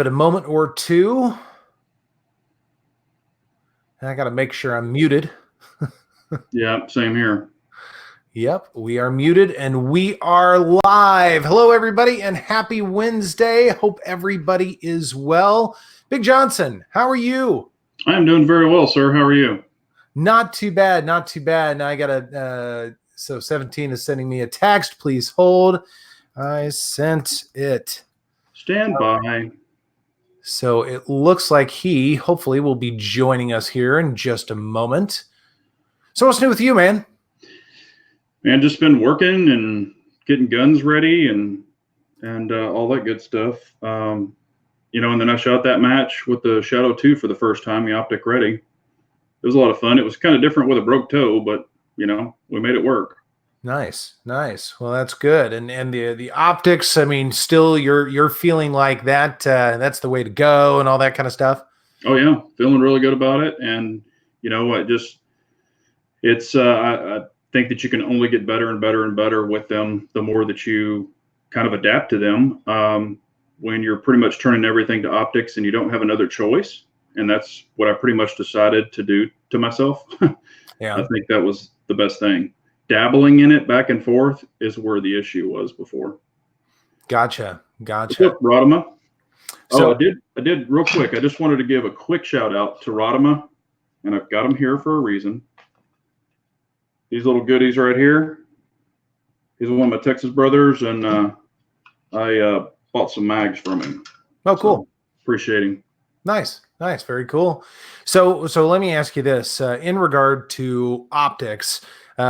it a moment or two. I got to make sure I'm muted. Yeah, same here. Yep, we are muted and we are live. Hello, everybody, and happy Wednesday. Hope everybody is well. Big Johnson, how are you? I'm doing very well, sir. How are you? Not too bad, not too bad. Now I got so 17 is sending me a text. Please hold. I sent it. Stand by. So it looks like he hopefully will be joining us here in just a moment. So what's new with you, man? Man, just been working and getting guns ready and all that good stuff. And then I shot that match with the Shadow 2 for the first time, the Optic ready. It was a lot of fun. It was kind of different with a broke toe, but we made it work. Nice. Well, that's good. And the optics, I mean, still you're feeling like that that's the way to go and all that kind of stuff. Oh yeah, feeling really good about it. And I think that you can only get better and better and better with them the more that you kind of adapt to them. When you're pretty much turning everything to optics and you don't have another choice, and that's what I pretty much decided to do to myself. Yeah, I think that was the best thing. Dabbling in it back and forth is where the issue was before. Gotcha. What's up, Radama? So I did real quick. I just wanted to give a quick shout out to Radama, and I've got him here for a reason. These little goodies right here. He's one of my Texas brothers, and I bought some mags from him. Oh, cool. So, appreciate him. Nice. Very cool. So let me ask you this in regard to optics,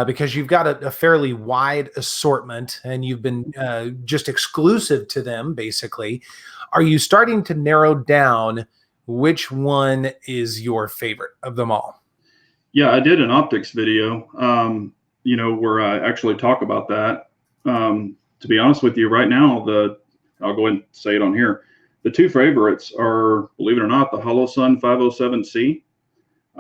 because you've got a fairly wide assortment and you've been just exclusive to them, basically. Are you starting to narrow down which one is your favorite of them all? Yeah, I did an optics video, where I actually talk about that. To be honest with you, right now, I'll go ahead and say it on here. The two favorites are, believe it or not, the HoloSun 507C.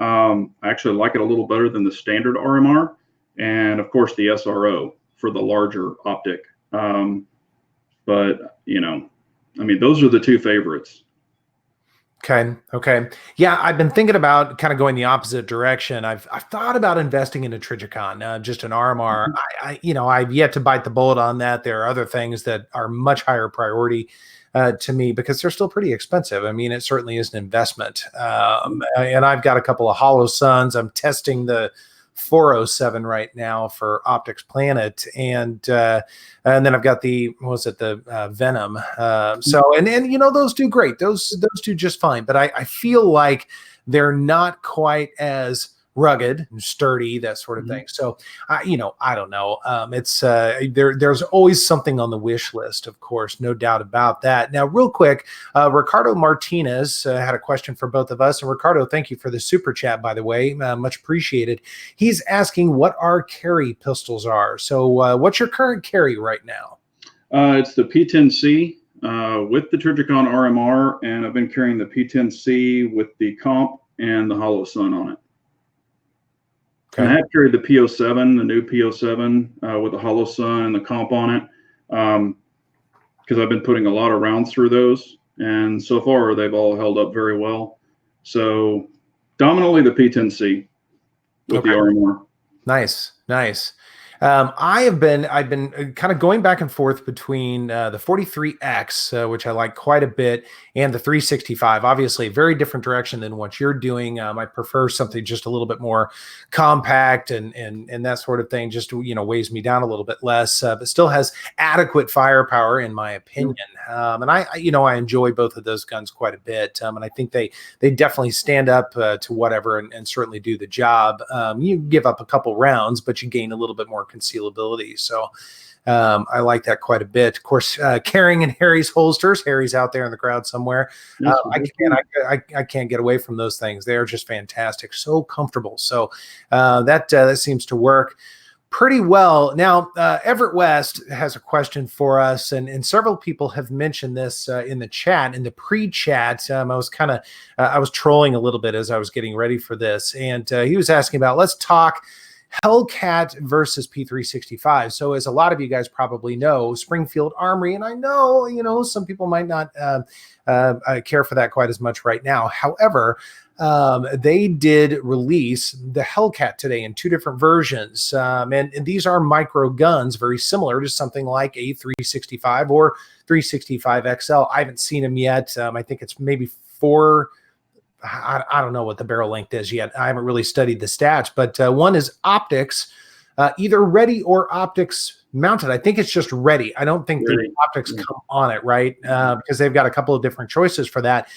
I actually like it a little better than the standard RMR, and of course the SRO for the larger optic. Those are the two favorites. Okay. Yeah, I've been thinking about kind of going the opposite direction. I've thought about investing in a Trijicon, just an RMR. I've yet to bite the bullet on that. There are other things that are much higher priority to me because they're still pretty expensive. I mean, it certainly is an investment. And I've got a couple of HoloSuns. I'm testing the 407 right now for Optics Planet, and then I've got the Venom. Those do great. Those do just fine. But I feel like they're not quite as rugged and sturdy, that sort of thing. So I don't know. It's there's always something on the wish list, of course, no doubt about that. Now, real quick, Ricardo Martinez had a question for both of us. And Ricardo, thank you for the super chat, by the way, much appreciated. He's asking what our carry pistols are. So what's your current carry right now? It's the P10C with the Trijicon RMR, and I've been carrying the P10C with the comp and the HoloSun on it. Okay. And I have carried the P07, the new P07 with the HoloSun and the comp on it, because I've been putting a lot of rounds through those, and so far they've all held up very well. So dominantly the P10C with the RMR. Nice. I've been kind of going back and forth between the 43X, which I like quite a bit, and the 365. Obviously, a very different direction than what you're doing. I prefer something just a little bit more compact and that sort of thing. Just weighs me down a little bit less, but still has adequate firepower, in my opinion. And I enjoy both of those guns quite a bit, and I think they definitely stand up to whatever and certainly do the job. You give up a couple rounds, but you gain a little bit more concealability. So I like that quite a bit. Of course, carrying in Harry's holsters. Harry's out there in the crowd somewhere. I can't get away from those things. They're just fantastic, so comfortable. So that seems to work pretty well. Now, Everett West has a question for us, and several people have mentioned this in the chat, in the pre-chat. I was trolling a little bit as I was getting ready for this, and he was asking about, let's talk Hellcat versus P365. So as a lot of you guys probably know, Springfield Armory, and I know, some people might not care for that quite as much right now. However, they did release the Hellcat today in 2 different versions. And these are micro guns, very similar to something like a 365 or 365 XL. I haven't seen them yet. I think it's maybe 4. I don't know what the barrel length is yet. I haven't really studied the stats, but one is optics, either ready or optics mounted. I think it's just ready. I don't think the optics come on it, right? Because they've got a couple of different choices for that.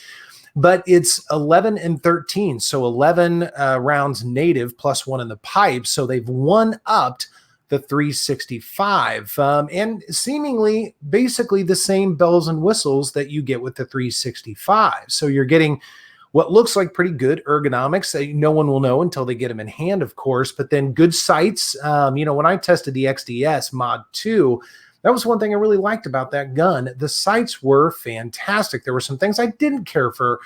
But it's 11 and 13, so 11 rounds native plus 1 in the pipe. So they've one-upped the 365 and seemingly basically the same bells and whistles that you get with the 365. So you're getting what looks like pretty good ergonomics that no one will know until they get them in hand, of course, but then good sights. When I tested the XDS Mod 2, that was one thing I really liked about that gun. The sights were fantastic. There were some things I didn't care for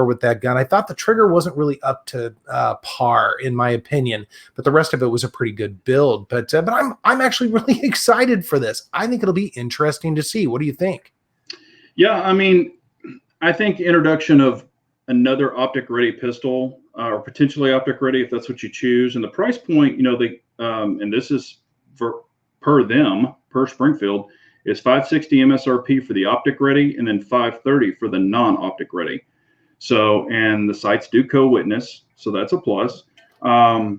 with that gun. I thought the trigger wasn't really up to par, in my opinion, but the rest of it was a pretty good build. But I'm actually really excited for this. I think it'll be interesting to see. What do you think? Yeah, I think introduction of another optic ready pistol or potentially optic ready, if that's what you choose, and the price point, and this is per Springfield, is $560 MSRP for the optic ready, and then $530 for the non-optic ready. So, and the sights do co-witness, so that's a plus. I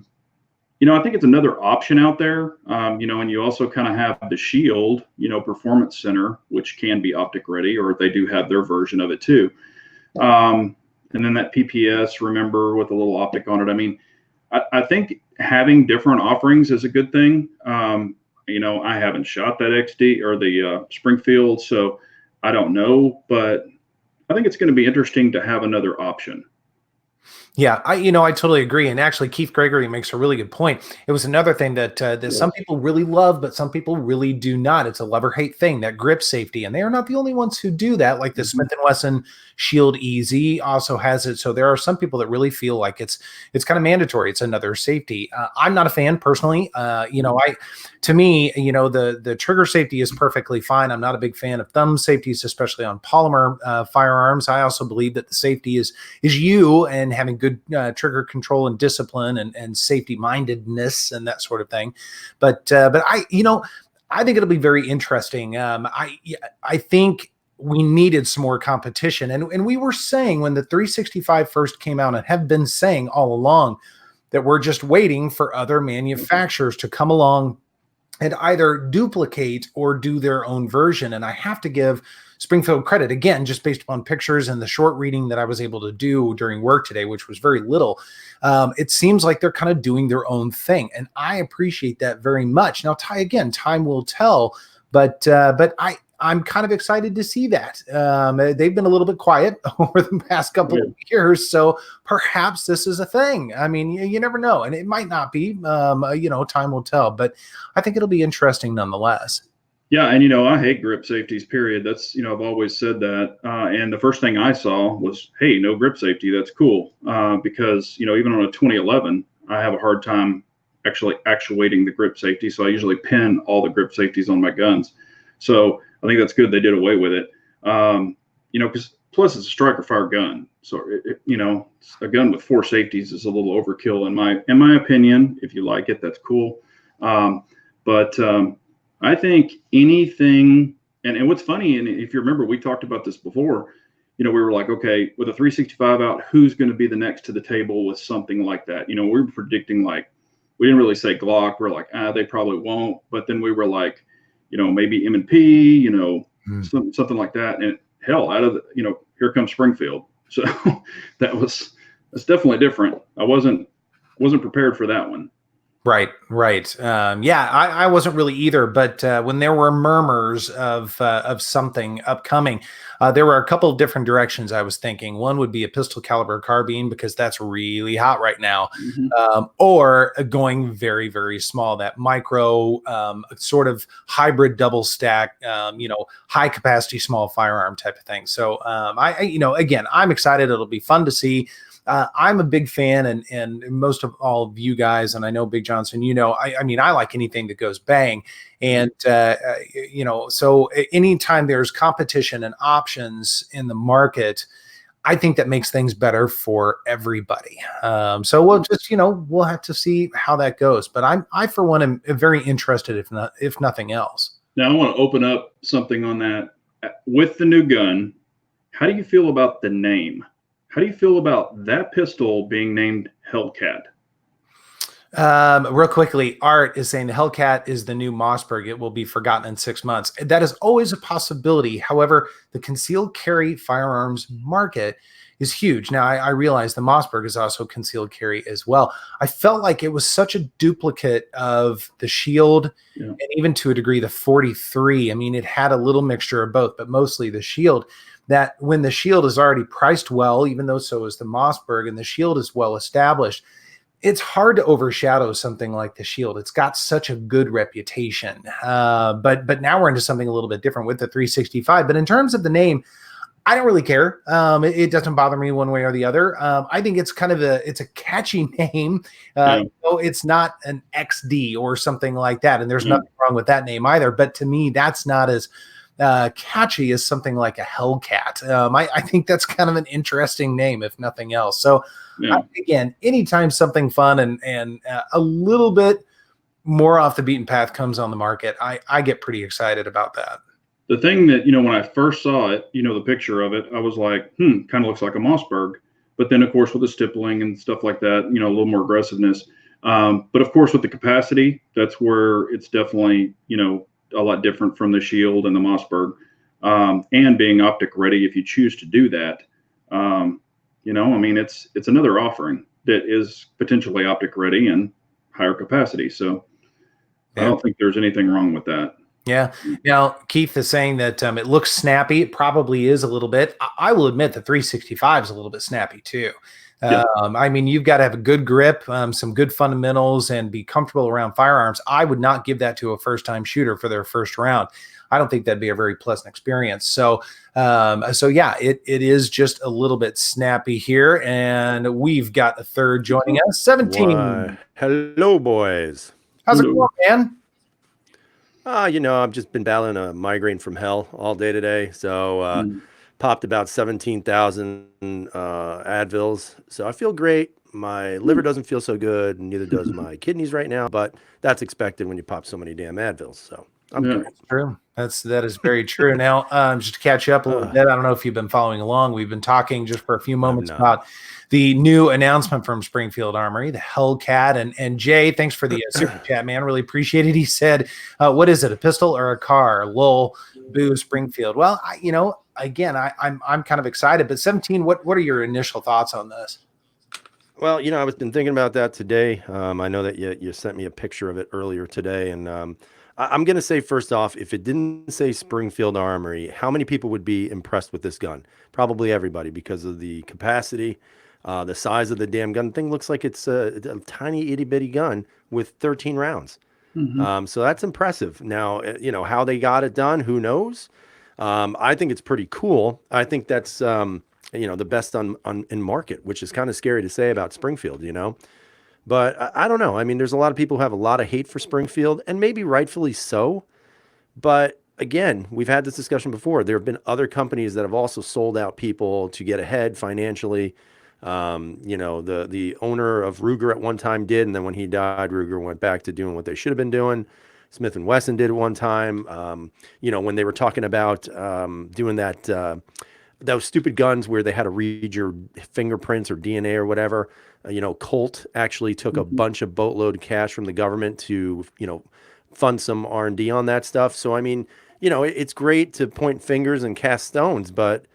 think it's another option out there. And you also kind of have the Shield, Performance Center, which can be optic ready, or they do have their version of it too. And then that PPS, remember, with a little optic on it. I think having different offerings is a good thing. I haven't shot that XD or the Springfield, so I don't know, but I think it's going to be interesting to have another option. Yeah, I totally agree. And actually, Keith Gregory makes a really good point. It was another thing that some people really love, but some people really do not. It's a love or hate thing, that grip safety. And they are not the only ones who do that. Like the Smith & Wesson Shield Easy also has it. So there are some people that really feel like it's kind of mandatory. It's another safety. I'm not a fan personally. To me, the trigger safety is perfectly fine. I'm not a big fan of thumb safeties, especially on polymer firearms. I also believe that the safety is you and having good trigger control and discipline and safety mindedness and that sort of thing. But I think it'll be very interesting. I think we needed some more competition, and we were saying when the 365 first came out, and have been saying all along, that we're just waiting for other manufacturers to come along and either duplicate or do their own version. And I have to give Springfield credit, again, just based upon pictures and the short reading that I was able to do during work today, which was very little. It seems like they're kind of doing their own thing, and I appreciate that very much. Now, time will tell, but I'm kind of excited to see that. They've been a little bit quiet over the past couple of years, so perhaps this is a thing. You never know, and it might not be. Time will tell, but I think it'll be interesting nonetheless. Yeah, and I hate grip safeties, period. That's, I've always said that. And the first thing I saw was, hey, no grip safety. That's cool. Because, even on a 2011, I have a hard time actually actuating the grip safety. So I usually pin all the grip safeties on my guns. So I think that's good they did away with it. Because plus it's a striker fire gun. So, a gun with 4 safeties is a little overkill in my opinion. If you like it, that's cool. But I think anything, and what's funny, and if you remember, we talked about this before, we were like, okay, with a 365 out, who's going to be the next to the table with something like that? We were predicting, like, we didn't really say Glock. We're like, they probably won't. But then we were like, maybe M&P, something like that. And hell, out of the, here comes Springfield. So that's definitely different. I wasn't prepared for that one. Right. I wasn't really either, but when there were murmurs of something upcoming, There were a couple of different directions I was thinking. One would be a pistol caliber carbine because that's really hot right now, or going very, very small, that micro sort of hybrid double stack, high capacity small firearm type of thing. So again, I'm excited. It'll be fun to see. I'm a big fan, and most of all of you guys, and I know Big Johnson, I mean, I like anything that goes bang. And, so anytime there's competition and options in the market, I think that makes things better for everybody. So we'll just, we'll have to see how that goes. But I for one, am very interested, if nothing else. Now I want to open up something on that. With the new gun, how do you feel about the name? How do you feel about that pistol being named Hellcat? Real quickly, Art is saying the Hellcat is the new Mossberg. It will be forgotten in 6 months. That is always a possibility. However, the concealed carry firearms market is huge. Now, I realize the Mossberg is also concealed carry as well. I felt like it was such a duplicate of the Shield, and even to a degree the 43. I mean, it had a little mixture of both, but mostly the Shield. That when the Shield is already priced well, even though so is the Mossberg, and the Shield is well established, it's hard to overshadow something like the Shield. It's got such a good reputation. But now we're into something a little bit different with the 365. But in terms of the name, I don't really care. It doesn't bother me one way or the other. I think it's kind of it's a catchy name. So it's not an XD or something like that. And there's nothing wrong with that name either. But to me, that's not as catchy as something like a Hellcat. I think that's kind of an interesting name, if nothing else. So again, anytime something fun and a little bit more off the beaten path comes on the market, I get pretty excited about that. The thing that, when I first saw it, the picture of it, I was like, kind of looks like a Mossberg. But then, of course, with the stippling and stuff like that, a little more aggressiveness. But of course, with the capacity, that's where it's definitely, a lot different from the Shield and the Mossberg, and being optic ready if you choose to do that. I mean, it's another offering that is potentially optic ready and higher capacity. So I don't think there's anything wrong with that. Yeah. Now, Keith is saying that it looks snappy. It probably is a little bit. I will admit the 365 is a little bit snappy too. I mean, you've got to have a good grip, some good fundamentals, and be comfortable around firearms. I would not give that to a first-time shooter for their first round. I don't think that'd be a very pleasant experience. So yeah, it is just a little bit snappy here, and we've got a third joining us. 17. Why, hello, boys. How's it going, man? I've just been battling a migraine from hell all day today. So popped about 17,000 Advils. So I feel great. My liver doesn't feel so good, and neither does my kidneys right now. But that's expected when you pop so many damn Advils. So I'm good. That's true. That is very true. Now, just to catch you up a little bit, I don't know if you've been following along. We've been talking just for a few moments about the new announcement from Springfield Armory, the Hellcat. And Jay, thanks for the super chat, man. Really appreciate it. He said, what is it, a pistol or a car? Lol, boo, Springfield. Well, again, I'm kind of excited. But 17, what are your initial thoughts on this? Well, I was been thinking about that today. I know that you sent me a picture of it earlier today, and I'm going to say first off, if it didn't say Springfield Armory, how many people would be impressed with this gun? Probably everybody, because of the capacity, the size of the damn gun. The thing looks like it's a tiny itty bitty gun with 13 rounds. So that's impressive. Now, how they got it done, who knows? I think it's pretty cool. I think that's, the best in market, which is kind of scary to say about Springfield, But I don't know. I mean, there's a lot of people who have a lot of hate for Springfield, and maybe rightfully so. But again, we've had this discussion before. There have been other companies that have also sold out people to get ahead financially. The owner of Ruger at one time did, and then when he died, Ruger went back to doing what they should have been doing. Smith & Wesson did at one time. When they were talking about doing that, those stupid guns where they had to read your fingerprints or DNA or whatever. Colt actually took a bunch of boatload cash from the government to, fund some R&D on that stuff. So, I mean, it's great to point fingers and cast stones, but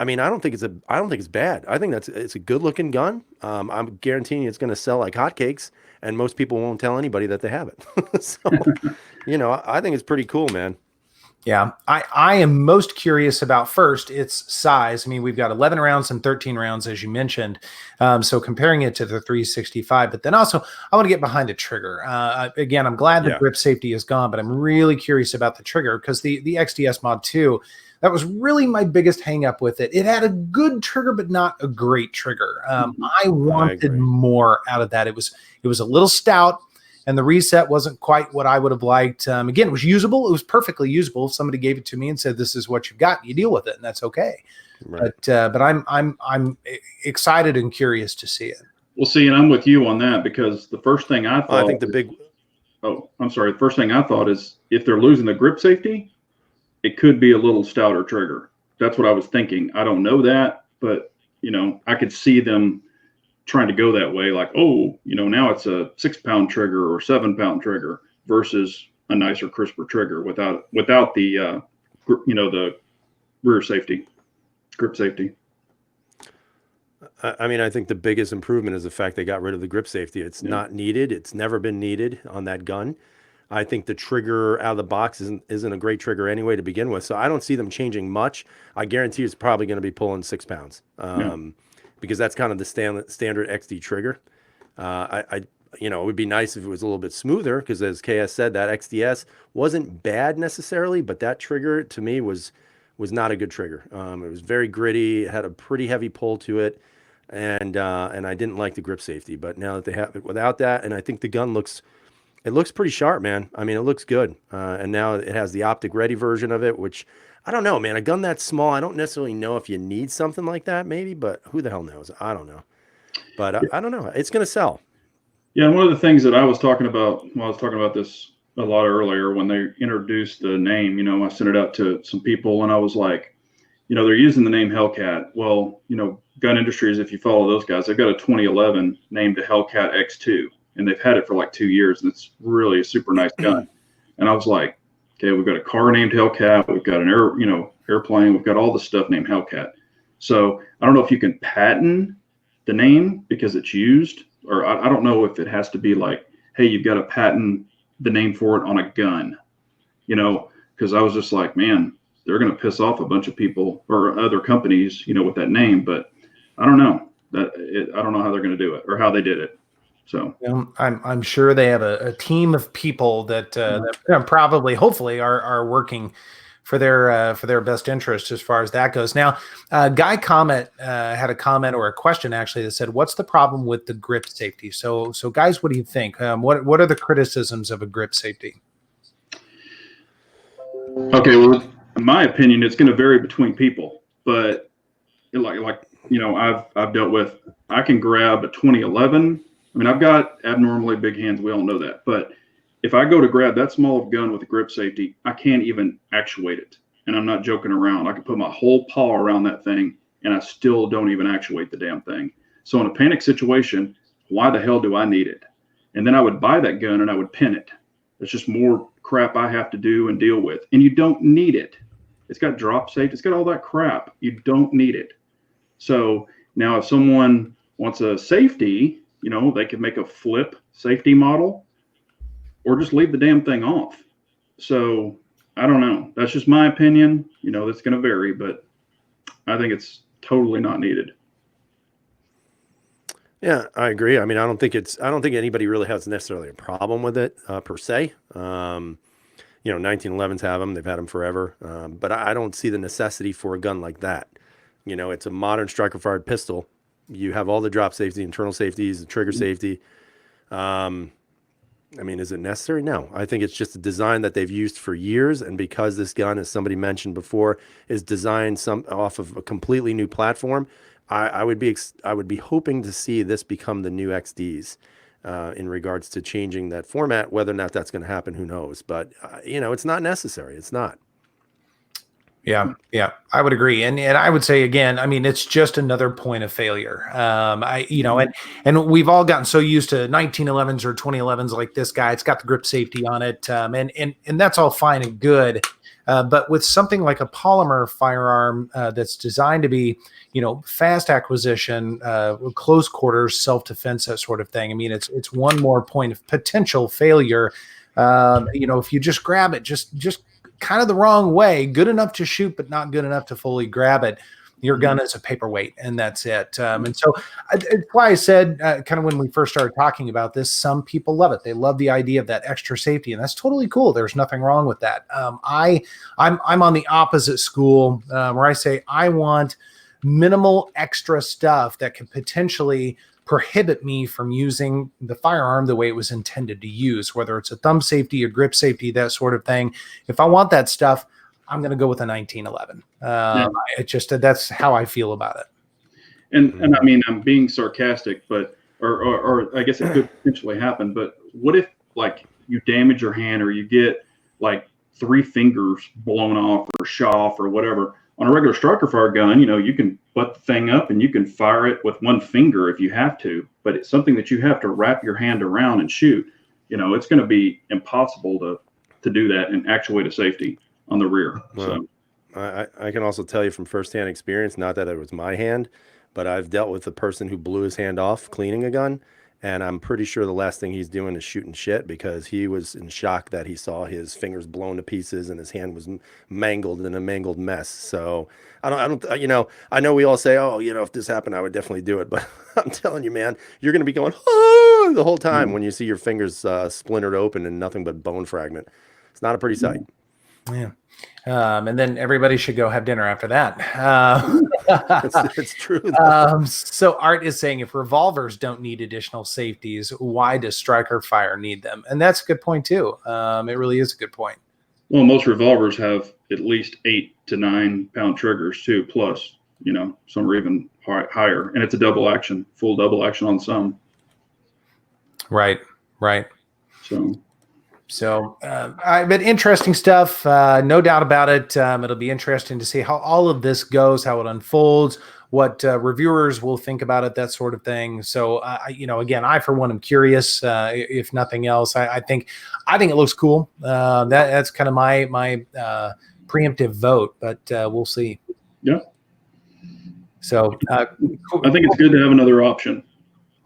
I mean, I don't think it's bad. I think it's a good looking gun. I'm guaranteeing it's going to sell like hotcakes, and most people won't tell anybody that they have it. So, I think it's pretty cool, man. Yeah, I am most curious about first its size. I mean, we've got 11 rounds and 13 rounds, as you mentioned. So comparing it to the 365, but then also I want to get behind the trigger. Again, I'm glad the grip safety is gone, but I'm really curious about the trigger because the XDS Mod 2, that was really my biggest hang up with it. It had a good trigger, but not a great trigger. I wanted more out of that. It was a little stout. And the reset wasn't quite what I would have liked. Again, it was usable. It was perfectly usable. If somebody gave it to me and said, "This is what you've got," you deal with it, and that's okay. Right. But I'm excited and curious to see it. Well, see, and I'm with you on that because the first thing I thought, I think the big. Oh, I'm sorry. The first thing I thought is if they're losing the grip safety, it could be a little stouter trigger. That's what I was thinking. I don't know that, but I could see them trying to go that way, like, oh, now it's a 6-pound trigger or 7-pound trigger versus a nicer, crisper trigger without the the rear safety, grip safety. I mean, I think the biggest improvement is the fact they got rid of the grip safety. It's not needed. It's never been needed on that gun. I think the trigger out of the box isn't a great trigger anyway to begin with. So I don't see them changing much. I guarantee it's probably going to be pulling 6 pounds. Because that's kind of the standard XD trigger. It would be nice if it was a little bit smoother because, as KS said, that XDS wasn't bad necessarily, but that trigger to me was not a good trigger. It was very gritty. It had a pretty heavy pull to it, and I didn't like the grip safety. But now that they have it without that, and I think the gun looks pretty sharp, man. I mean, it looks good. And now it has the Optic ready version of it, which I don't know, man. A gun that small, I don't necessarily know if you need something like that, maybe, but who the hell knows? I don't know. But I don't know. It's going to sell. Yeah, and one of the things that I was talking about, I was talking about this a lot earlier when they introduced the name, I sent it out to some people and I was like, they're using the name Hellcat. Well, Gun Industries, if you follow those guys, they've got a 2011 named the Hellcat X2, and they've had it for like 2 years, and it's really a super nice gun. And I was like, okay, we've got a car named Hellcat. We've got an airplane. We've got all the stuff named Hellcat. So I don't know if you can patent the name because it's used, or I don't know if it has to be like, hey, you've got to patent the name for it on a gun, because I was just like, man, they're going to piss off a bunch of people or other companies, with that name. But I don't know I don't know how they're going to do it or how they did it. So I'm sure they have a team of people that probably, hopefully, are working for their best interest as far as that goes. Now, Guy Comet had a comment or a question actually that said, "What's the problem with the grip safety?" So guys, what do you think? What are the criticisms of a grip safety? Okay, well, in my opinion, it's going to vary between people, but I've dealt with. I can grab a 2011. I mean, I've got abnormally big hands. We all know that. But if I go to grab that small of a gun with a grip safety, I can't even actuate it. And I'm not joking around. I can put my whole paw around that thing, and I still don't even actuate the damn thing. So in a panic situation, why the hell do I need it? And then I would buy that gun and I would pin it. It's just more crap I have to do and deal with. And you don't need it. It's got drop safety. It's got all that crap. You don't need it. So now if someone wants a safety, they could make a flip safety model or just leave the damn thing off. So I don't know. That's just my opinion. That's going to vary, but I think it's totally not needed. Yeah, I agree. I mean, I don't think anybody really has necessarily a problem with it per se. 1911s have them. They've had them forever. But I don't see the necessity for a gun like that. It's a modern striker-fired pistol. You have all the drop safety, internal safeties, the trigger safety. I mean, is it necessary? No. I think it's just a design that they've used for years. And because this gun, as somebody mentioned before, is designed off of a completely new platform, I would be hoping to see this become the new XDs in regards to changing that format. Whether or not that's going to happen, who knows? But it's not necessary. It's not. Yeah, I would agree, and I would say again, I mean, it's just another point of failure. And we've all gotten so used to 1911s or 2011s like this guy. It's got the grip safety on it, and that's all fine and good. But with something like a polymer firearm that's designed to be, fast acquisition, close quarters, self-defense, that sort of thing. I mean, it's one more point of potential failure. If you just grab it, just kind of the wrong way, good enough to shoot, but not good enough to fully grab it, your gun is a paperweight, and that's it. And so it's why I said, kind of when we first started talking about this, some people love it. They love the idea of that extra safety, and that's totally cool. There's nothing wrong with that. I'm on the opposite school, where I say I want minimal extra stuff that could potentially prohibit me from using the firearm the way it was intended to use, whether it's a thumb safety, a grip safety, that sort of thing. If I want that stuff, I'm going to go with a 1911. It's just that's how I feel about it. And I mean, I'm being sarcastic, but or I guess it could potentially happen. But what if like you damage your hand or you get like 3 fingers blown off or shot off or whatever? On a regular striker fire gun, you can butt the thing up and you can fire it with 1 finger if you have to. But it's something that you have to wrap your hand around and shoot. It's going to be impossible to do that and actuate a safety on the rear. Well, so I can also tell you from firsthand experience, not that it was my hand, but I've dealt with a person who blew his hand off cleaning a gun, and I'm pretty sure the last thing he's doing is shooting shit, because he was in shock that he saw his fingers blown to pieces and his hand was mangled in a mangled mess. So I know we all say, oh, if this happened, I would definitely do it, but I'm telling you, man, you're going to be going the whole time when you see your fingers splintered open and nothing but bone fragment. It's not a pretty sight. Yeah. And then everybody should go have dinner after that. It's true. So Art is saying, if revolvers don't need additional safeties, why does striker fire need them? And that's a good point too. It really is a good point. Well, most revolvers have at least 8 to 9 pound triggers too, plus, some are even higher, and it's a full double action on some. Right. So, but interesting stuff. No doubt about it. It'll be interesting to see how all of this goes, how it unfolds, what reviewers will think about it, that sort of thing. So, again, I for one am curious. If nothing else, I think it looks cool. That's kind of my preemptive vote, but we'll see. Yeah. So, cool. I think it's good to have another option.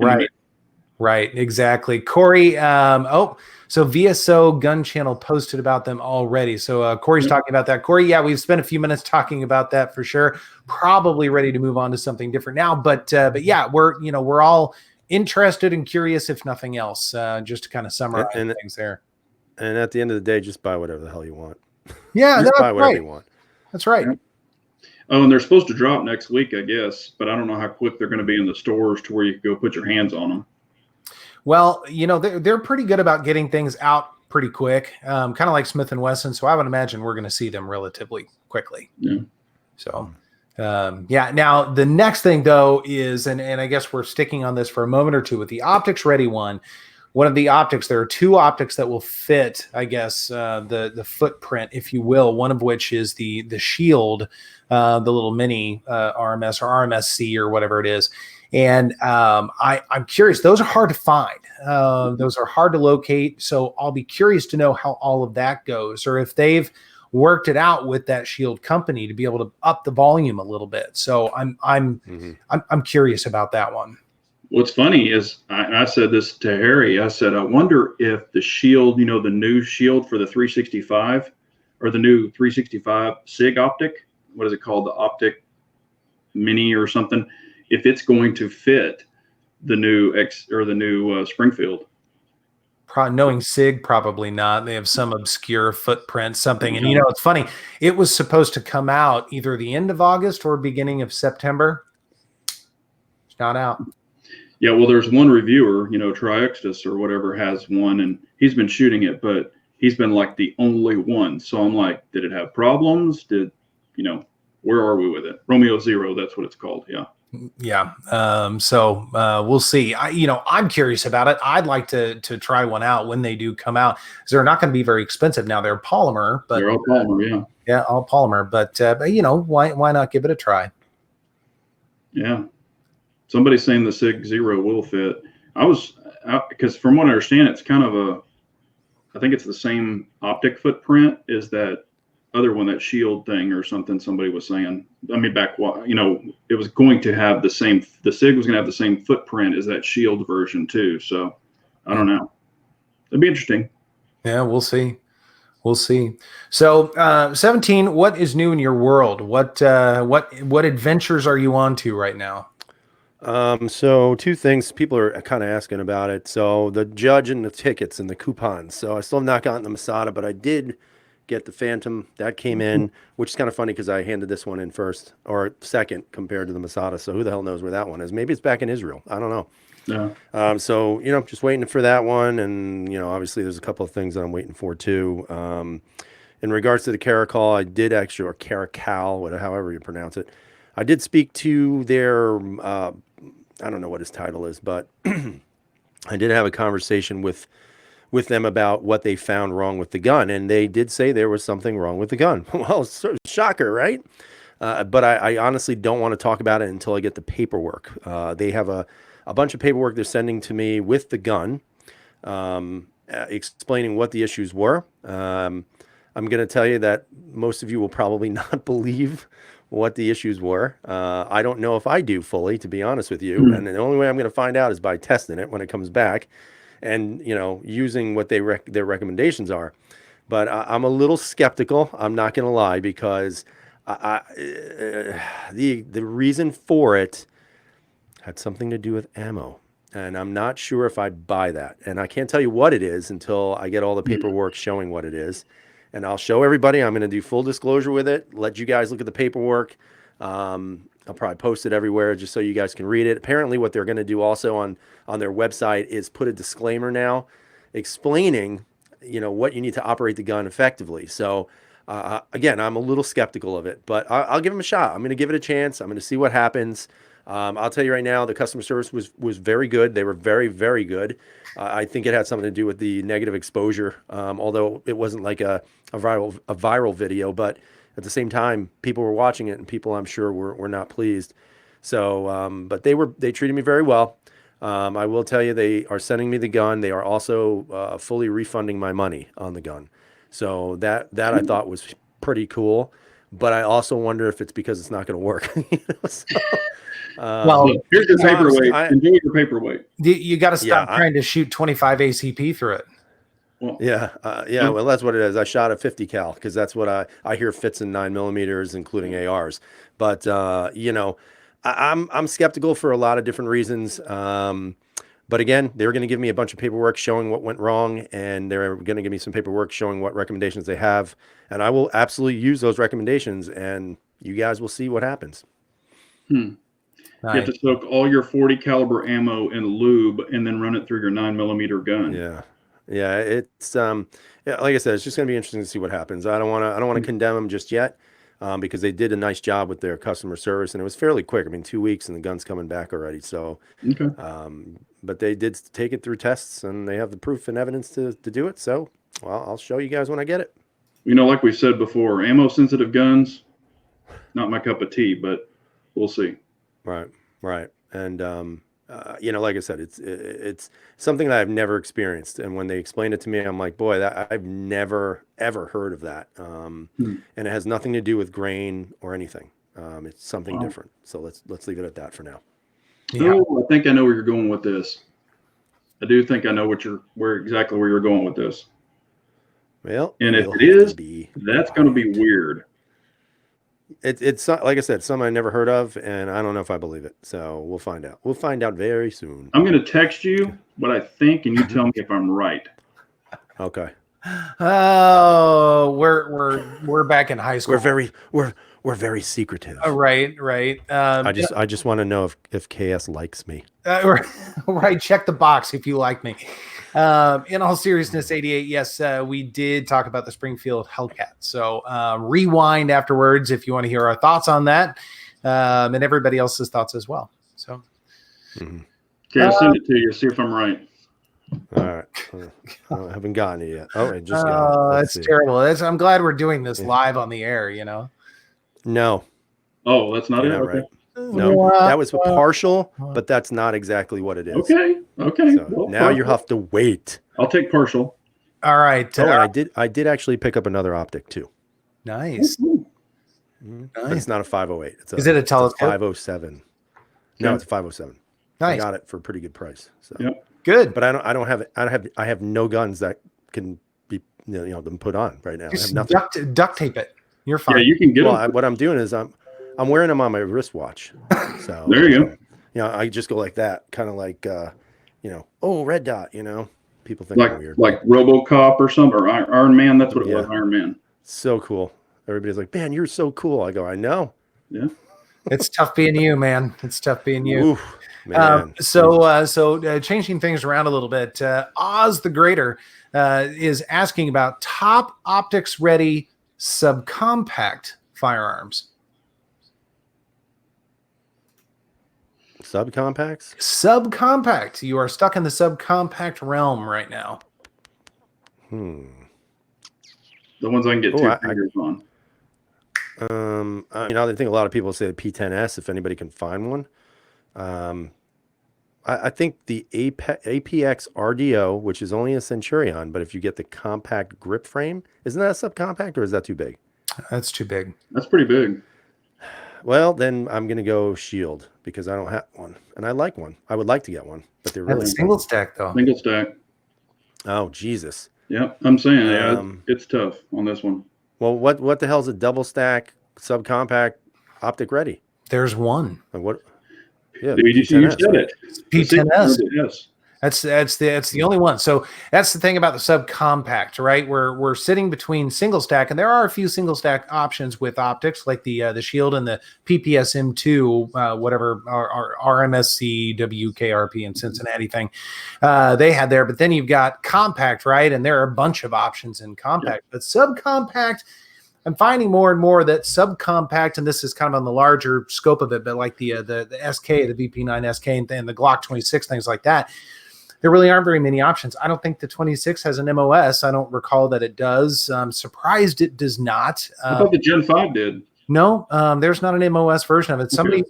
Right. Exactly. Corey. So VSO Gun Channel posted about them already. So Corey's talking about that. Corey, yeah, we've spent a few minutes talking about that for sure. Probably ready to move on to something different now. But yeah, we're all interested and curious, if nothing else. Just to kind of summarize things there. And at the end of the day, just buy whatever the hell you want. Yeah, just buy whatever you want. That's right. Yeah. Oh, and they're supposed to drop next week, I guess. But I don't know how quick they're going to be in the stores to where you can go put your hands on them. Well, they're pretty good about getting things out pretty quick, kind of like Smith & Wesson. So I would imagine we're going to see them relatively quickly. Yeah. So, Now, the next thing, though, is, and I guess we're sticking on this for a moment or two with the Optics Ready one. One of the optics, there are 2 optics that will fit, I guess, the footprint, if you will, one of which is the Shield, the little mini RMS or RMSC or whatever it is. And I'm curious, those are hard to find. Those are hard to locate. So I'll be curious to know how all of that goes, or if they've worked it out with that Shield company to be able to up the volume a little bit. So I'm curious about that one. What's funny is I said this to Harry. I said, I wonder if the Shield, the new Shield for the 365 or the new 365 SIG optic, what is it called? The Optic Mini or something. If it's going to fit the new Springfield. Knowing SIG, probably not. They have some obscure footprint, something. And it's funny. It was supposed to come out either the end of August or beginning of September. It's not out. Yeah, well, there's one reviewer, Triextus or whatever, has one, and he's been shooting it, but he's been like the only one. So I'm like, did it have problems? Where are we with it? Romeo Zero, that's what it's called. Yeah. Yeah. So we'll see. I'm curious about it. I'd like to try one out when they do come out. They're not going to be very expensive now. They're polymer, but they're all polymer. Yeah. Yeah. All polymer, but why not give it a try? Yeah. Somebody's saying the SIG Zero will fit. Because from what I understand, it's kind of I think it's the same optic footprint as that other one, that Shield thing or something somebody was saying. I mean, it was going to have the SIG was going to have the same footprint as that Shield version too. So I don't know. It'd be interesting. Yeah, we'll see. We'll see. So, 17, what is new in your world? What adventures are you on to right now? So two things people are kind of asking about it. So the judge and the tickets and the coupons. So I still have not gotten the Masada, but I did get the Phantom that came in, which is kind of funny because I handed this one in first or second compared to the Masada. So who the hell knows where that one is? Maybe it's back in Israel. I don't know. Yeah. So, just waiting for that one. And, obviously there's a couple of things that I'm waiting for too. In regards to the Caracal, I did actually, or Caracal, whatever, however you pronounce it. I did speak to their, I don't know what his title is, but I did have a conversation with them about what they found wrong with the gun. And they did say there was something wrong with the gun. Well, shocker, right? But I honestly don't want to talk about it until I get the paperwork. They have a bunch of paperwork they're sending to me with the gun, explaining what the issues were. I'm going to tell you that most of you will probably not believe what the issues were. I don't know if I do fully, to be honest with you. And the only way I'm going to find out is by testing it when it comes back and, using what their recommendations are. But I'm a little skeptical. I'm not going to lie, because the reason for it had something to do with ammo. And I'm not sure if I buy that. And I can't tell you what it is until I get all the paperwork showing what it is. And I'll show everybody. I'm going to do full disclosure with it. Let you guys look at the paperwork. I'll probably post it everywhere just so you guys can read it. Apparently what they're going to do also on their website is put a disclaimer now explaining, what you need to operate the gun effectively. So again, I'm a little skeptical of it, but I'll give them a shot. I'm going to give it a chance. I'm going to see what happens. I'll tell you right now, the customer service was very good. They were very, very good. I think it had something to do with the negative exposure, although it wasn't like a viral video. But at the same time, people were watching it, and people, I'm sure, were not pleased. So, but they treated me very well. I will tell you, they are sending me the gun. They are also fully refunding my money on the gun. So that I thought was pretty cool. But I also wonder if it's because it's not going to work. Well, here's your paperweight. Enjoy your paperweight. You got to stop trying to shoot 25 ACP through it. Well, well, that's what it is. I shot a 50 cal because that's what I hear fits in 9mm, including ARs. But I'm skeptical for a lot of different reasons. But again, they're going to give me a bunch of paperwork showing what went wrong, and they're going to give me some paperwork showing what recommendations they have. And I will absolutely use those recommendations, and you guys will see what happens. You have to soak all your 40 caliber ammo in lube and then run it through your 9mm gun. Yeah. It's like I said, it's just going to be interesting to see what happens. I don't want to condemn them just yet, because they did a nice job with their customer service, and it was fairly quick. I mean, 2 weeks and the gun's coming back already. So, okay. But they did take it through tests, and they have the proof and evidence to do it. So, well, I'll show you guys when I get it. Like we said before, ammo sensitive guns, not my cup of tea, but we'll see. Right. And, like I said, it's something that I've never experienced. And when they explained it to me, I'm like, boy, I've never, ever heard of that. And it has nothing to do with grain or anything. It's something different. So let's leave it at that for now. Yeah. Oh, I think I know where you're going with this. I do think I know where you're going with this. Well, and if it is, that's going to be weird. It's like I said, something I never heard of, and I don't know if I believe it. So we'll find out. We'll find out very soon. I'm going to text you what I think, and you tell me if I'm right. Okay. Oh, we're back in high school. We're very secretive. Right. I just want to know if KS likes me. Right. Check the box if you like me. In all seriousness, 88. Yes, we did talk about the Springfield Hellcat. So rewind afterwards if you want to hear our thoughts on that, and everybody else's thoughts as well. So, okay, I'll send it to you. See if I'm right. All right. I haven't gotten it yet. Oh, I just got it. That's terrible. I'm glad we're doing this live on the air. No. Oh, that's not it. Okay. Right. No, that was partial, but that's not exactly what it is. Okay. So well, now you have to wait. I'll take partial. All right. I did actually pick up another optic too. Nice. But it's not a 508. Is it a telescope? 507. No, it's a 507. Nice. I got it for a pretty good price. So yep. Good. But I have no guns that can be them put on right now. I have Just nothing. duct tape it. You're Yeah, fine. you can get Well, them. what I'm doing is I'm wearing them on my wristwatch. So There you go. I just go like that, kind of like oh, red dot. People think I'm weird. Like RoboCop or something, or Iron Man. That's what it was, Iron Man. So cool. Everybody's like, man, you're so cool. I go, I know. Yeah. It's tough being you, man. It's tough being you. Oof, man. So changing things around a little bit. Oz the Greater is asking about top optics ready subcompact firearms. Subcompacts? Subcompact. You are stuck in the subcompact realm right now. The ones I can get two fingers on. I think a lot of people say the P10S, if anybody can find one. I think the APX RDO, which is only a Centurion, but if you get the compact grip frame, isn't that a subcompact or is that too big? That's too big. That's pretty big. Well, then I'm going to go Shield because I don't have one. And I like one. I would like to get one, but they're really single stack, though. Single stack. Oh, Jesus. Yeah, I'm saying it's tough on this one. Well, what the hell is a double stack subcompact optic ready? There's one. Like what? Yeah, Dude, you said it. P10S. Yes. That's the only one. So that's the thing about the subcompact, right? We're sitting between single stack, and there are a few single stack options with optics, like the Shield and the PPS M2, whatever our RMSC WKRP in Cincinnati thing they had there. But then you've got compact, right? And there are a bunch of options in compact, but subcompact. I'm finding more and more that subcompact, and this is kind of on the larger scope of it, but like the SK, the VP9 SK, and the Glock 26, things like that, there really aren't very many options. I don't think the 26 has an MOS. I don't recall that it does. I'm surprised it does not. I thought the Gen 5 did. No, there's not an MOS version of it. Somebody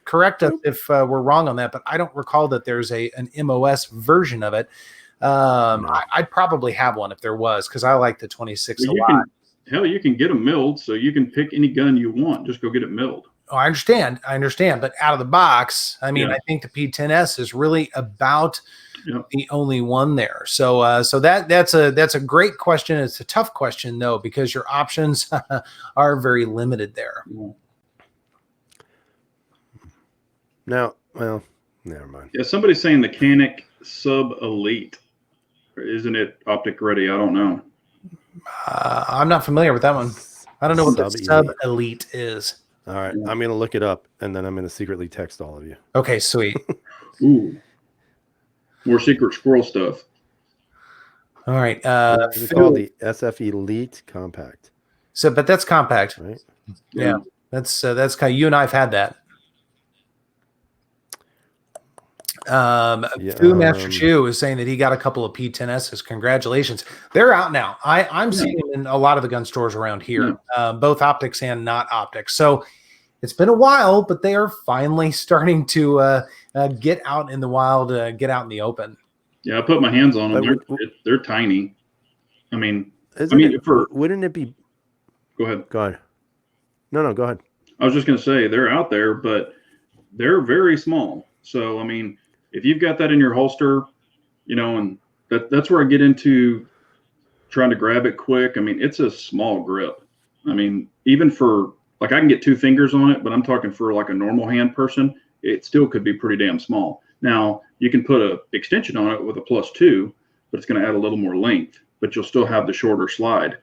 correct us if we're wrong on that, but I don't recall that there's an MOS version of it. I'd probably have one if there was, because I like the 26 a lot. Hell, you can get them milled, so you can pick any gun you want. Just go get it milled. Oh, I understand. But out of the box, I mean, I think the P10S is really about the only one there. So that's a great question. It's a tough question though, because your options are very limited there. Now, well, never mind. Yeah, somebody's saying the Canic Sub Elite. Isn't it optic ready? I don't know. I'm not familiar with that one. I don't know what the Sub Elite is. All right, I'm going to look it up, and then I'm going to secretly text all of you. Okay, sweet. Ooh. More secret squirrel stuff. All right. It's called the SF Elite Compact. So, but that's compact, right? Yeah, that's kind of, you and I've had that. Fu Master Chu is saying that he got a couple of P10Ss. Congratulations. They're out now. I'm seeing them in a lot of the gun stores around here, both optics and not optics. So it's been a while, but they are finally starting to get out in the wild, get out in the open. Yeah, I put my hands on them. They're tiny. I mean, wouldn't it be? Go ahead. Go ahead. No, go ahead. I was just going to say they're out there, but they're very small. So, I mean, if you've got that in your holster, and that's where I get into trying to grab it quick. I mean, it's a small grip. I mean, even for, like, I can get 2 fingers on it, but I'm talking for like a normal hand person, it still could be pretty damn small. Now, you can put an extension on it with a +2, but it's going to add a little more length, but you'll still have the shorter slide.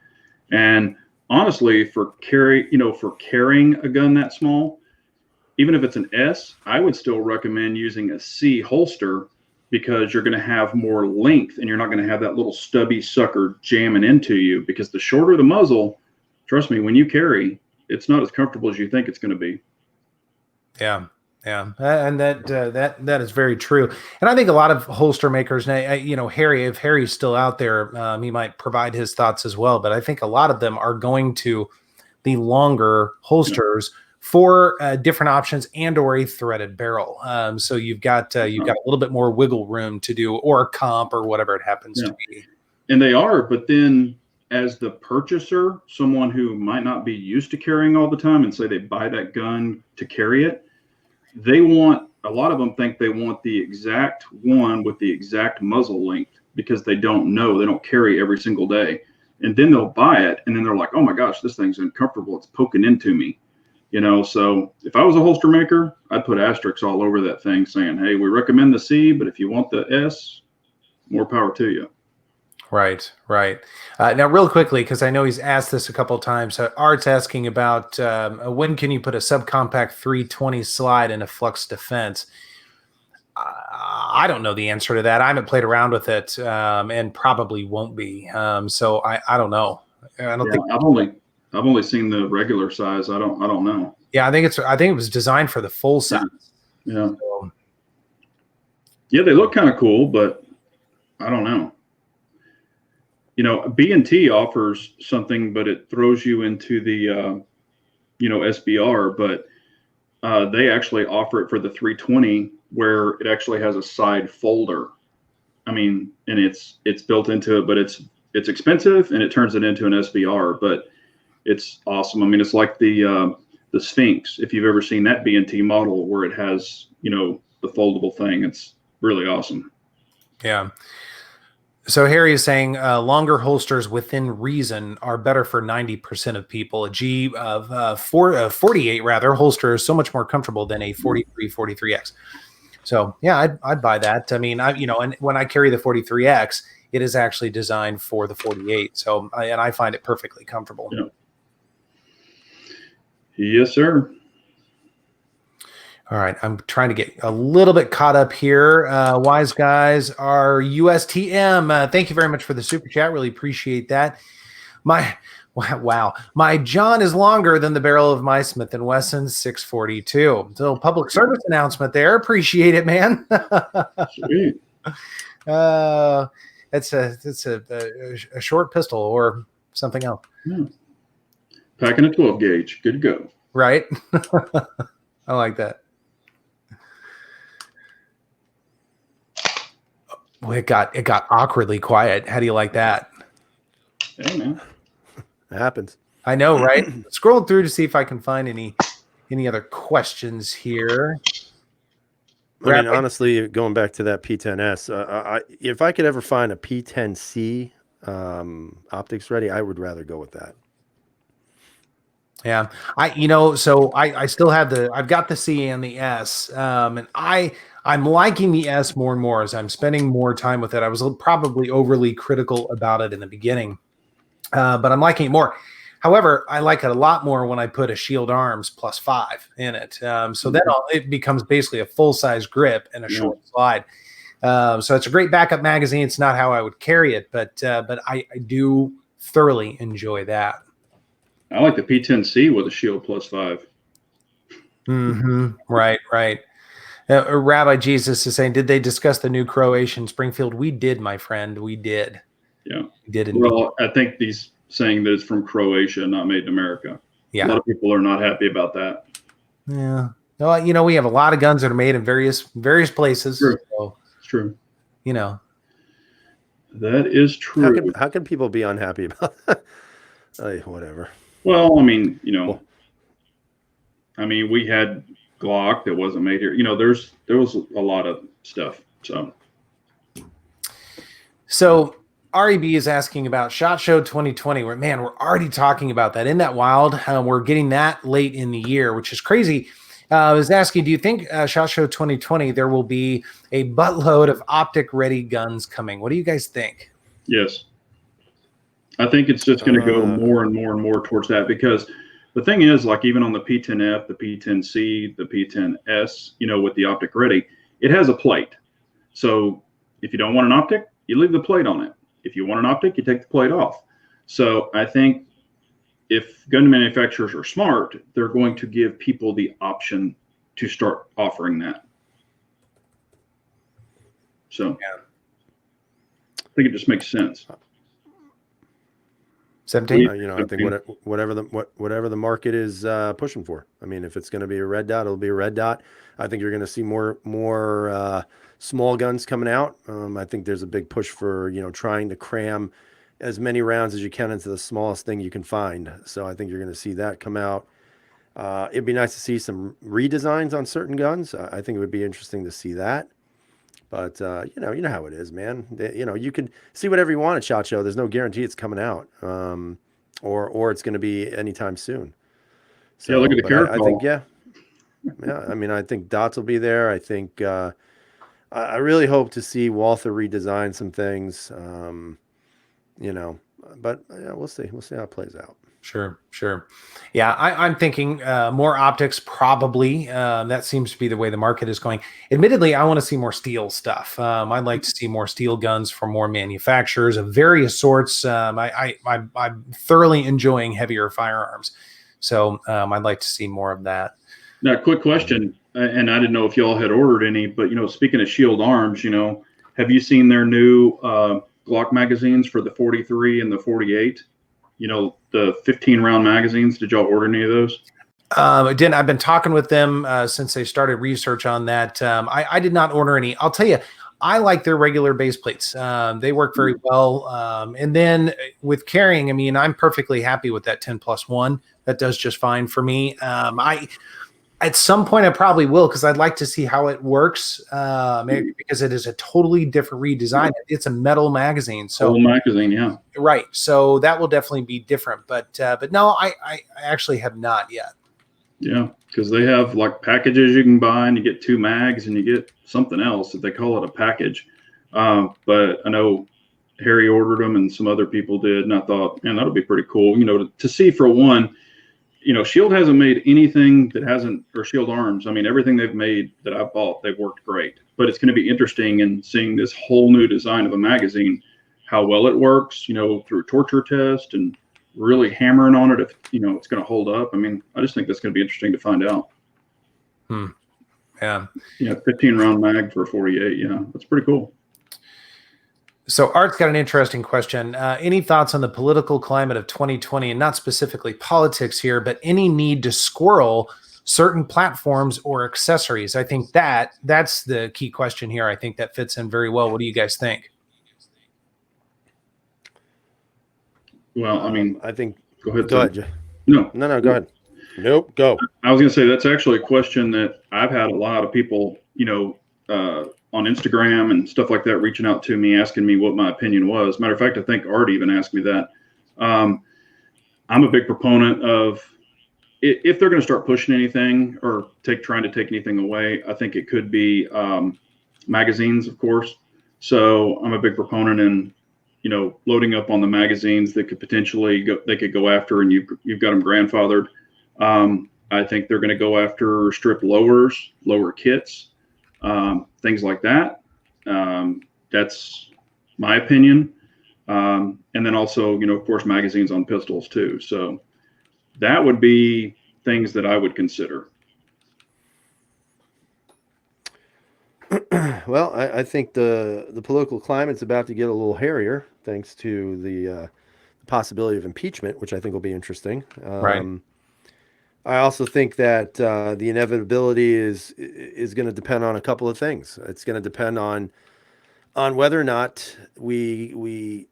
And honestly, for carrying a gun that small, even if it's an S, I would still recommend using a C holster, because you're going to have more length and you're not going to have that little stubby sucker jamming into you, because the shorter the muzzle, trust me, when you carry, it's not as comfortable as you think it's going to be. Yeah. And that is very true. And I think a lot of holster makers, Harry, if Harry's still out there, he might provide his thoughts as well. But I think a lot of them are going to the longer holsters for different options and/or a threaded barrel. So you've got a little bit more wiggle room to do, or a comp, or whatever it happens to be. And they are, but then as the purchaser, someone who might not be used to carrying all the time, and say they buy that gun to carry it, a lot of them think they want the exact one with the exact muzzle length, because they don't carry every single day. and then they'll buy it, and then they're like, oh my gosh, this thing's uncomfortable. It's poking into me. So if I was a holster maker, I'd put asterisks all over that thing saying, hey, we recommend the C, but if you want the S, more power to you. Right. Now, real quickly, because I know he's asked this a couple of times, Art's asking about when can you put a subcompact 320 slide in a flux defense? I don't know the answer to that. I haven't played around with it, and probably won't be. So I don't know. I don't think I've only seen the regular size. I don't know. Yeah, I think it was designed for the full size. Yeah. Yeah, they look kind of cool, but I don't know. B&T offers something, but it throws you into the SBR, but they actually offer it for the 320 where it actually has a side folder. I mean, and it's built into it, but it's expensive and it turns it into an SBR, but it's awesome. I mean, it's like the Sphinx. If you've ever seen that B&T model where it has, the foldable thing, it's really awesome. Yeah. So Harry is saying longer holsters within reason are better for 90% of people. A G of 48 rather holster is so much more comfortable than a 43, 43X. So yeah, I'd buy that. I mean, and when I carry the 43X, it is actually designed for the 48. So I find it perfectly comfortable. Yeah. Yes, sir. All right, I'm trying to get a little bit caught up here. Wise guys are USTM. Thank you very much for the super chat. Really appreciate that. Wow, my John is longer than the barrel of my Smith & Wesson 642. So public service announcement there. Appreciate it, man. Sweet. It's a short pistol or something else. Yeah. Packing a 12 gauge. Good to go. Right. I like that. Well, it got awkwardly quiet. How do you like that? Yeah, man. It happens. I know, right? Scrolling through to see if I can find any other questions here. I mean, honestly, going back to that P10S, if I could ever find a P10C optics ready, I would rather go with that. Yeah, so I still have I've got the C and the S, and I'm liking the S more and more as I'm spending more time with it. I was probably overly critical about it in the beginning, but I'm liking it more. However, I like it a lot more when I put a Shield Arms +5 in it. So then it becomes basically a full-size grip and a short slide. So it's a great backup magazine. It's not how I would carry it, but I do thoroughly enjoy that. I like the P10C with a Shield +5. Mm-hmm. Right. Rabbi Jesus is saying, did they discuss the new Croatian Springfield? We did, my friend. We did. Yeah. We did indeed. Well, I think he's saying that it's from Croatia, not made in America. Yeah. A lot of people are not happy about that. Yeah. Well, we have a lot of guns that are made in various places. True. So, it's true. That is true. How can people be unhappy about that? Whatever. Well, I mean, we had Glock that wasn't made here. There was a lot of stuff. So REB is asking about SHOT Show 2020. We're already talking about that. Isn't that wild? We're getting that late in the year, which is crazy. I was asking, do you think SHOT Show 2020 there will be a buttload of optic ready guns coming? What do you guys think? Yes. I think it's just going to go more and more and more towards that, because the thing is, like, even on the P10F, the P10C, the P10S, with the optic ready, it has a plate. So if you don't want an optic, you leave the plate on it. If you want an optic, you take the plate off. So I think if gun manufacturers are smart, they're going to give people the option to start offering that. So I think it just makes sense. 17. I think whatever the market is pushing for. I mean, if it's going to be a red dot, it'll be a red dot. I think you're going to see more small guns coming out. I think there's a big push for trying to cram as many rounds as you can into the smallest thing you can find. So I think you're going to see that come out. It'd be nice to see some redesigns on certain guns. I think it would be interesting to see that. But you know how it is, man. You can see whatever you want at SHOT Show. There's no guarantee it's coming out, or it's going to be anytime soon. Yeah, look So, at the but I think Caracal. yeah. I mean, I think Dots will be there. I think I really hope to see Walther redesign some things. You know, but yeah, we'll see. We'll see how it plays out. Sure. Yeah, I'm thinking more optics probably. That seems to be the way the market is going. Admittedly, I want to see more steel stuff. I'd like to see more steel guns from more manufacturers of various sorts. I'm thoroughly enjoying heavier firearms, so I'd like to see more of that. Now, quick question, and I didn't know if y'all had ordered any, but speaking of Shield Arms, have you seen their new Glock magazines for the 43 and the 48? The 15 round magazines. Did y'all order any of those? I didn't. I've been talking with them since they started research on that. I did not order any. I'll tell you, I like their regular base plates. They work very well. And then with carrying, I mean, I'm perfectly happy with that 10+1. That does just fine for me. At some point I probably will, because I'd like to see how it works, because it is a totally different redesign. It's a metal magazine, so whole magazine, yeah. Right. So that will definitely be different. But no, I actually have not yet. Yeah, because they have like packages you can buy, and you get 2 mags, and you get something else that they call it a package. But I know Harry ordered them, and some other people did, and I thought, man, that'll be pretty cool. To see, for one. Shield hasn't made anything that hasn't, or Shield Arms. I mean, everything they've made that I've bought, they've worked great. But it's going to be interesting in seeing this whole new design of a magazine, how well it works, through torture test, and really hammering on it if, it's going to hold up. I mean, I just think that's going to be interesting to find out. Yeah. 15 round mag for 48. Yeah, that's pretty cool. So Art's got an interesting question. Any thoughts on the political climate of 2020, and not specifically politics here, but any need to squirrel certain platforms or accessories? I think that's the key question here. I think that fits in very well. What do you guys think? Well, I mean, I think. Go ahead. No, go ahead. Nope, go. I was going to say that's actually a question that I've had a lot of people, on Instagram and stuff like that, reaching out to me, asking me what my opinion was. Matter of fact, I think Art even asked me that. I'm a big proponent of, if they're going to start pushing anything or trying to take anything away, I think it could be magazines, of course. So I'm a big proponent in, loading up on the magazines that could potentially go after, and you've got them grandfathered. I think they're going to go after strip lowers, lower kits. Things like that. That's my opinion. And then also, of course, magazines on pistols too. So that would be things that I would consider. Well, I think the political climate's about to get a little hairier, thanks to the possibility of impeachment, which I think will be interesting. Right. I also think that the inevitability is going to depend on a couple of things. It's going to depend on whether or not we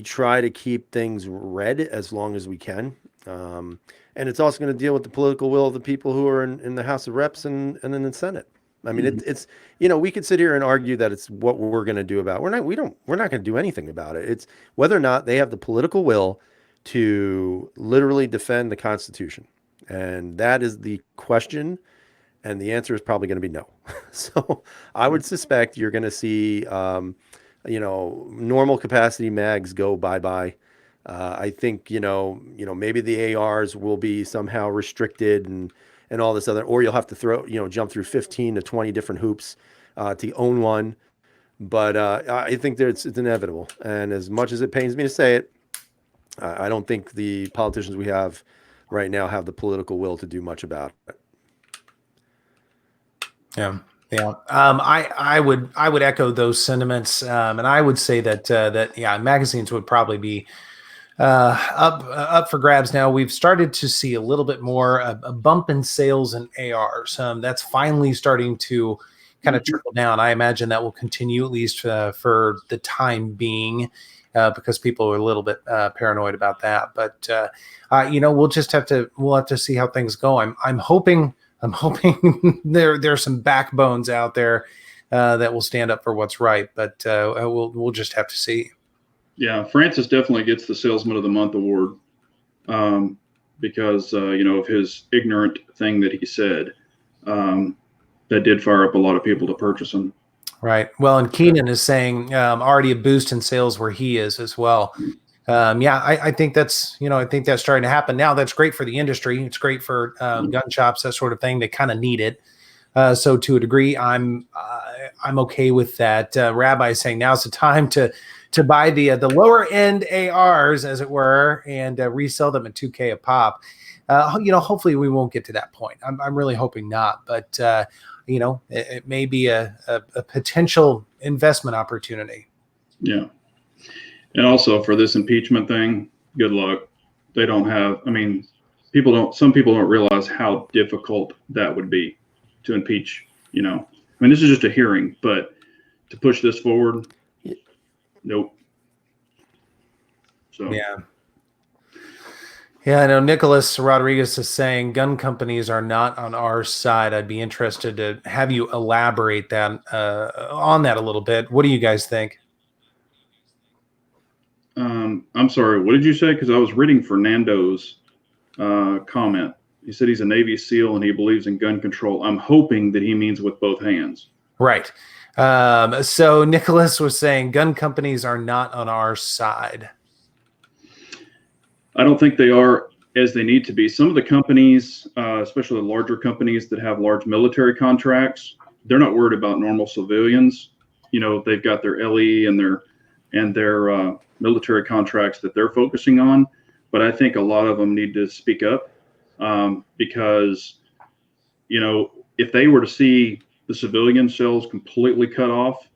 try to keep things red as long as we can, and it's also going to deal with the political will of the people who are in the House of Reps and in the Senate. I mean, it's we could sit here and argue that it's what we're going to do about it. We're not going to do anything about it. It's whether or not they have the political will to literally defend the Constitution. And that is the question, and the answer is probably going to be no. So I would suspect you're going to see, normal capacity mags go bye-bye. I think, maybe the ARs will be somehow restricted and all this other, or you'll have to jump through 15 to 20 different hoops to own one. But I think that it's inevitable. And as much as it pains me to say it, I don't think the politicians we have right now have the political will to do much about it. Yeah. I would echo those sentiments, and I would say that magazines would probably be up for grabs now. We've started to see a little bit more a bump in sales in ARs. That's finally starting to kind of trickle down. I imagine that will continue, at least for the time being, because people are a little bit paranoid about that. But we'll have to see how things go. I'm hoping there's some backbones out there that will stand up for what's right. But we'll just have to see. Yeah, Francis definitely gets the Salesman of the Month award because of his ignorant thing that he said. That did fire up a lot of people to purchase them. Right. Well, and Keenan is saying already a boost in sales where he is as well. I think that's starting to happen now. That's great for the industry. It's great for gun shops, that sort of thing. They kind of need it. So to a degree, I'm okay with that. Rabbi is saying now's the time to buy the lower end ARs, as it were, and resell them at $2K a pop. Hopefully we won't get to that point. I'm really hoping not, but it may be a potential investment opportunity. Yeah. And also for this impeachment thing, good luck. They don't have, some people don't realize how difficult that would be to impeach, this is just a hearing, but to push this forward, nope. So, yeah. Yeah, I know Nicholas Rodriguez is saying gun companies are not on our side. I'd be interested to have you elaborate that on that a little bit. What do you guys think? I'm sorry, what did you say? Because I was reading Fernando's comment. He said he's a Navy SEAL and he believes in gun control. I'm hoping that he means with both hands. Right. So Nicholas was saying gun companies are not on our side. I don't think they are as they need to be. Some of the companies, especially the larger companies that have large military contracts, they're not worried about normal civilians. They've got their LE and their military contracts that they're focusing on. But I think a lot of them need to speak up because, if they were to see the civilian sales completely cut off,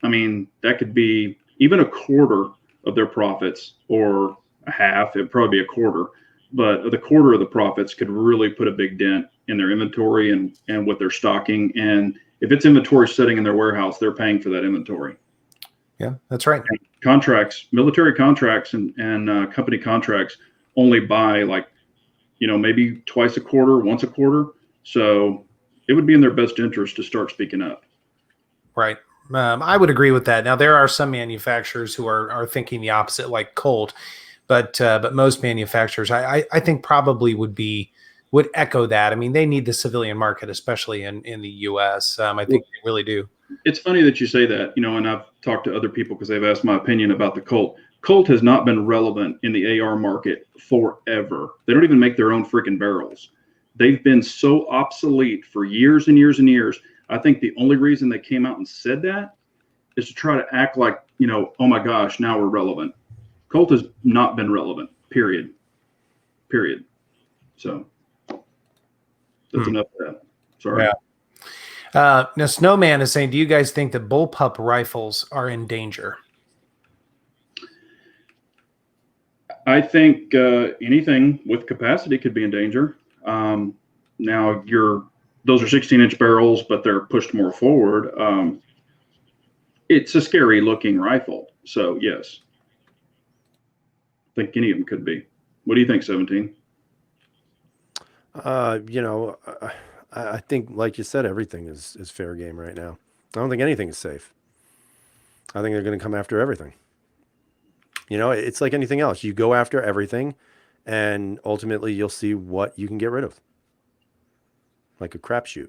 that could be even a quarter of their profits or a half. It'd probably be a quarter, but the quarter of the profits could really put a big dent in their inventory and what they're stocking. And if it's inventory sitting in their warehouse, they're paying for that inventory. Yeah, that's right. And contracts, military contracts and company contracts only buy maybe twice a quarter, once a quarter. So it would be in their best interest to start speaking up. Right. I would agree with that. Now, there are some manufacturers who are thinking the opposite, like Colt, but most manufacturers, I think, probably would echo that. They need the civilian market, especially in the U.S. I think they really do. It's funny that you say that, and I've talked to other people because they've asked my opinion about the Colt. Colt has not been relevant in the AR market forever. They don't even make their own freaking barrels. They've been so obsolete for years and years and years. I think the only reason they came out and said that is to try to act like, oh my gosh, now we're relevant. Colt has not been relevant, period. So that's enough of that. Sorry. Yeah. Now, Snowman is saying, do you guys think that bullpup rifles are in danger? I think anything with capacity could be in danger. Now, those are 16-inch barrels, but they're pushed more forward. It's a scary looking rifle. So, yes. I think any of them could be. What do you think, 17? I think, like you said, everything is fair game right now. I don't think anything is safe. I think they're going to come after everything. It's like anything else. You go after everything, and ultimately you'll see what you can get rid of. Like a crapshoot,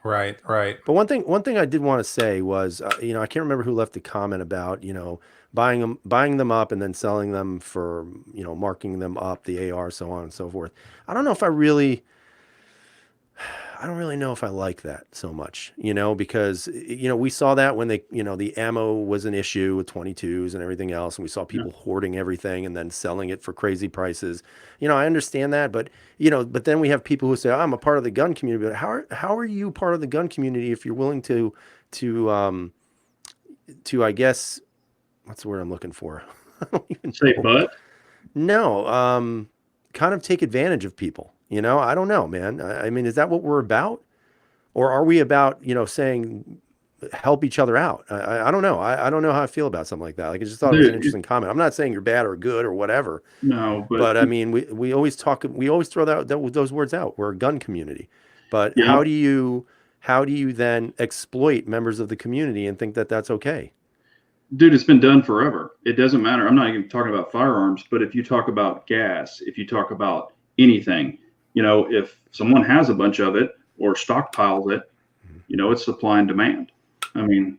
Right. But one thing I did want to say was, I can't remember who left the comment about, buying them up and then selling them for, marking them up, the AR, so on and so forth. I don't really know if I like that so much, because, we saw that when the ammo was an issue with 22s and everything else. And we saw people hoarding everything and then selling it for crazy prices. I understand that, but then we have people who say, I'm a part of the gun community, but how are you part of the gun community if you're willing to I guess, what's the word I'm looking for? I don't even say, know. but No, kind of take advantage of people. I don't know, man. Is that what we're about? Or are we about, saying help each other out? I don't know. I don't know how I feel about something like that. Like, I just thought it was an interesting comment. I'm not saying you're bad or good or whatever. No, but we always throw those words out. We're a gun community. But how do you how do you then exploit members of the community and think that that's okay? Dude, it's been done forever. It doesn't matter. I'm not even talking about firearms, but if you talk about gas, if you talk about anything, if someone has a bunch of it or stockpiles it, it's supply and demand. I mean,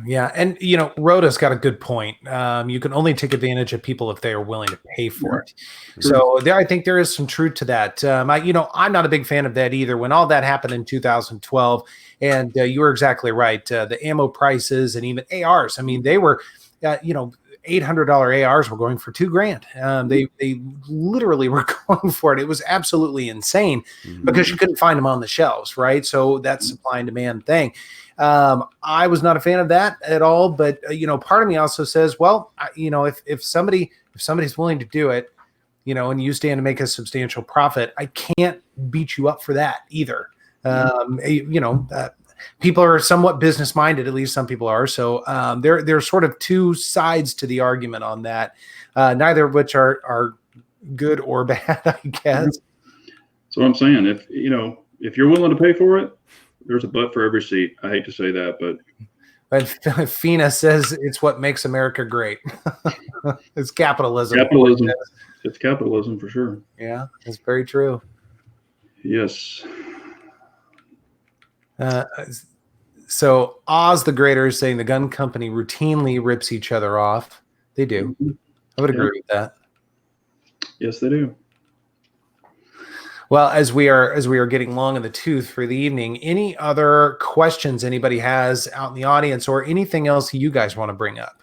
Yeah, and Rhoda's got a good point. You can only take advantage of people if they are willing to pay for it. So I think there is some truth to that. I'm not a big fan of that either. When all that happened in 2012, and you were exactly right, the ammo prices and even ARs. I mean, they were, $800 ARs were going for $2,000. They literally were going for it. It was absolutely insane because you couldn't find them on the shelves, right? So that's supply and demand thing. I was not a fan of that at all, but part of me also says, well, if somebody's willing to do it, and you stand to make a substantial profit, I can't beat you up for that either. People are somewhat business minded, at least some people are. So there's sort of two sides to the argument on that, neither of which are good or bad, I guess. So I'm saying, if you're willing to pay for it, there's a butt for every seat. I hate to say that, but Fina says it's what makes America great. It's capitalism. Capitalism. It's capitalism for sure. Yeah, that's very true. Yes. So Oz the Greater is saying the gun company routinely rips each other off. They do. I would agree with that. Yes, they do. Well, as we are getting long in the tooth for the evening, any other questions anybody has out in the audience or anything else you guys want to bring up?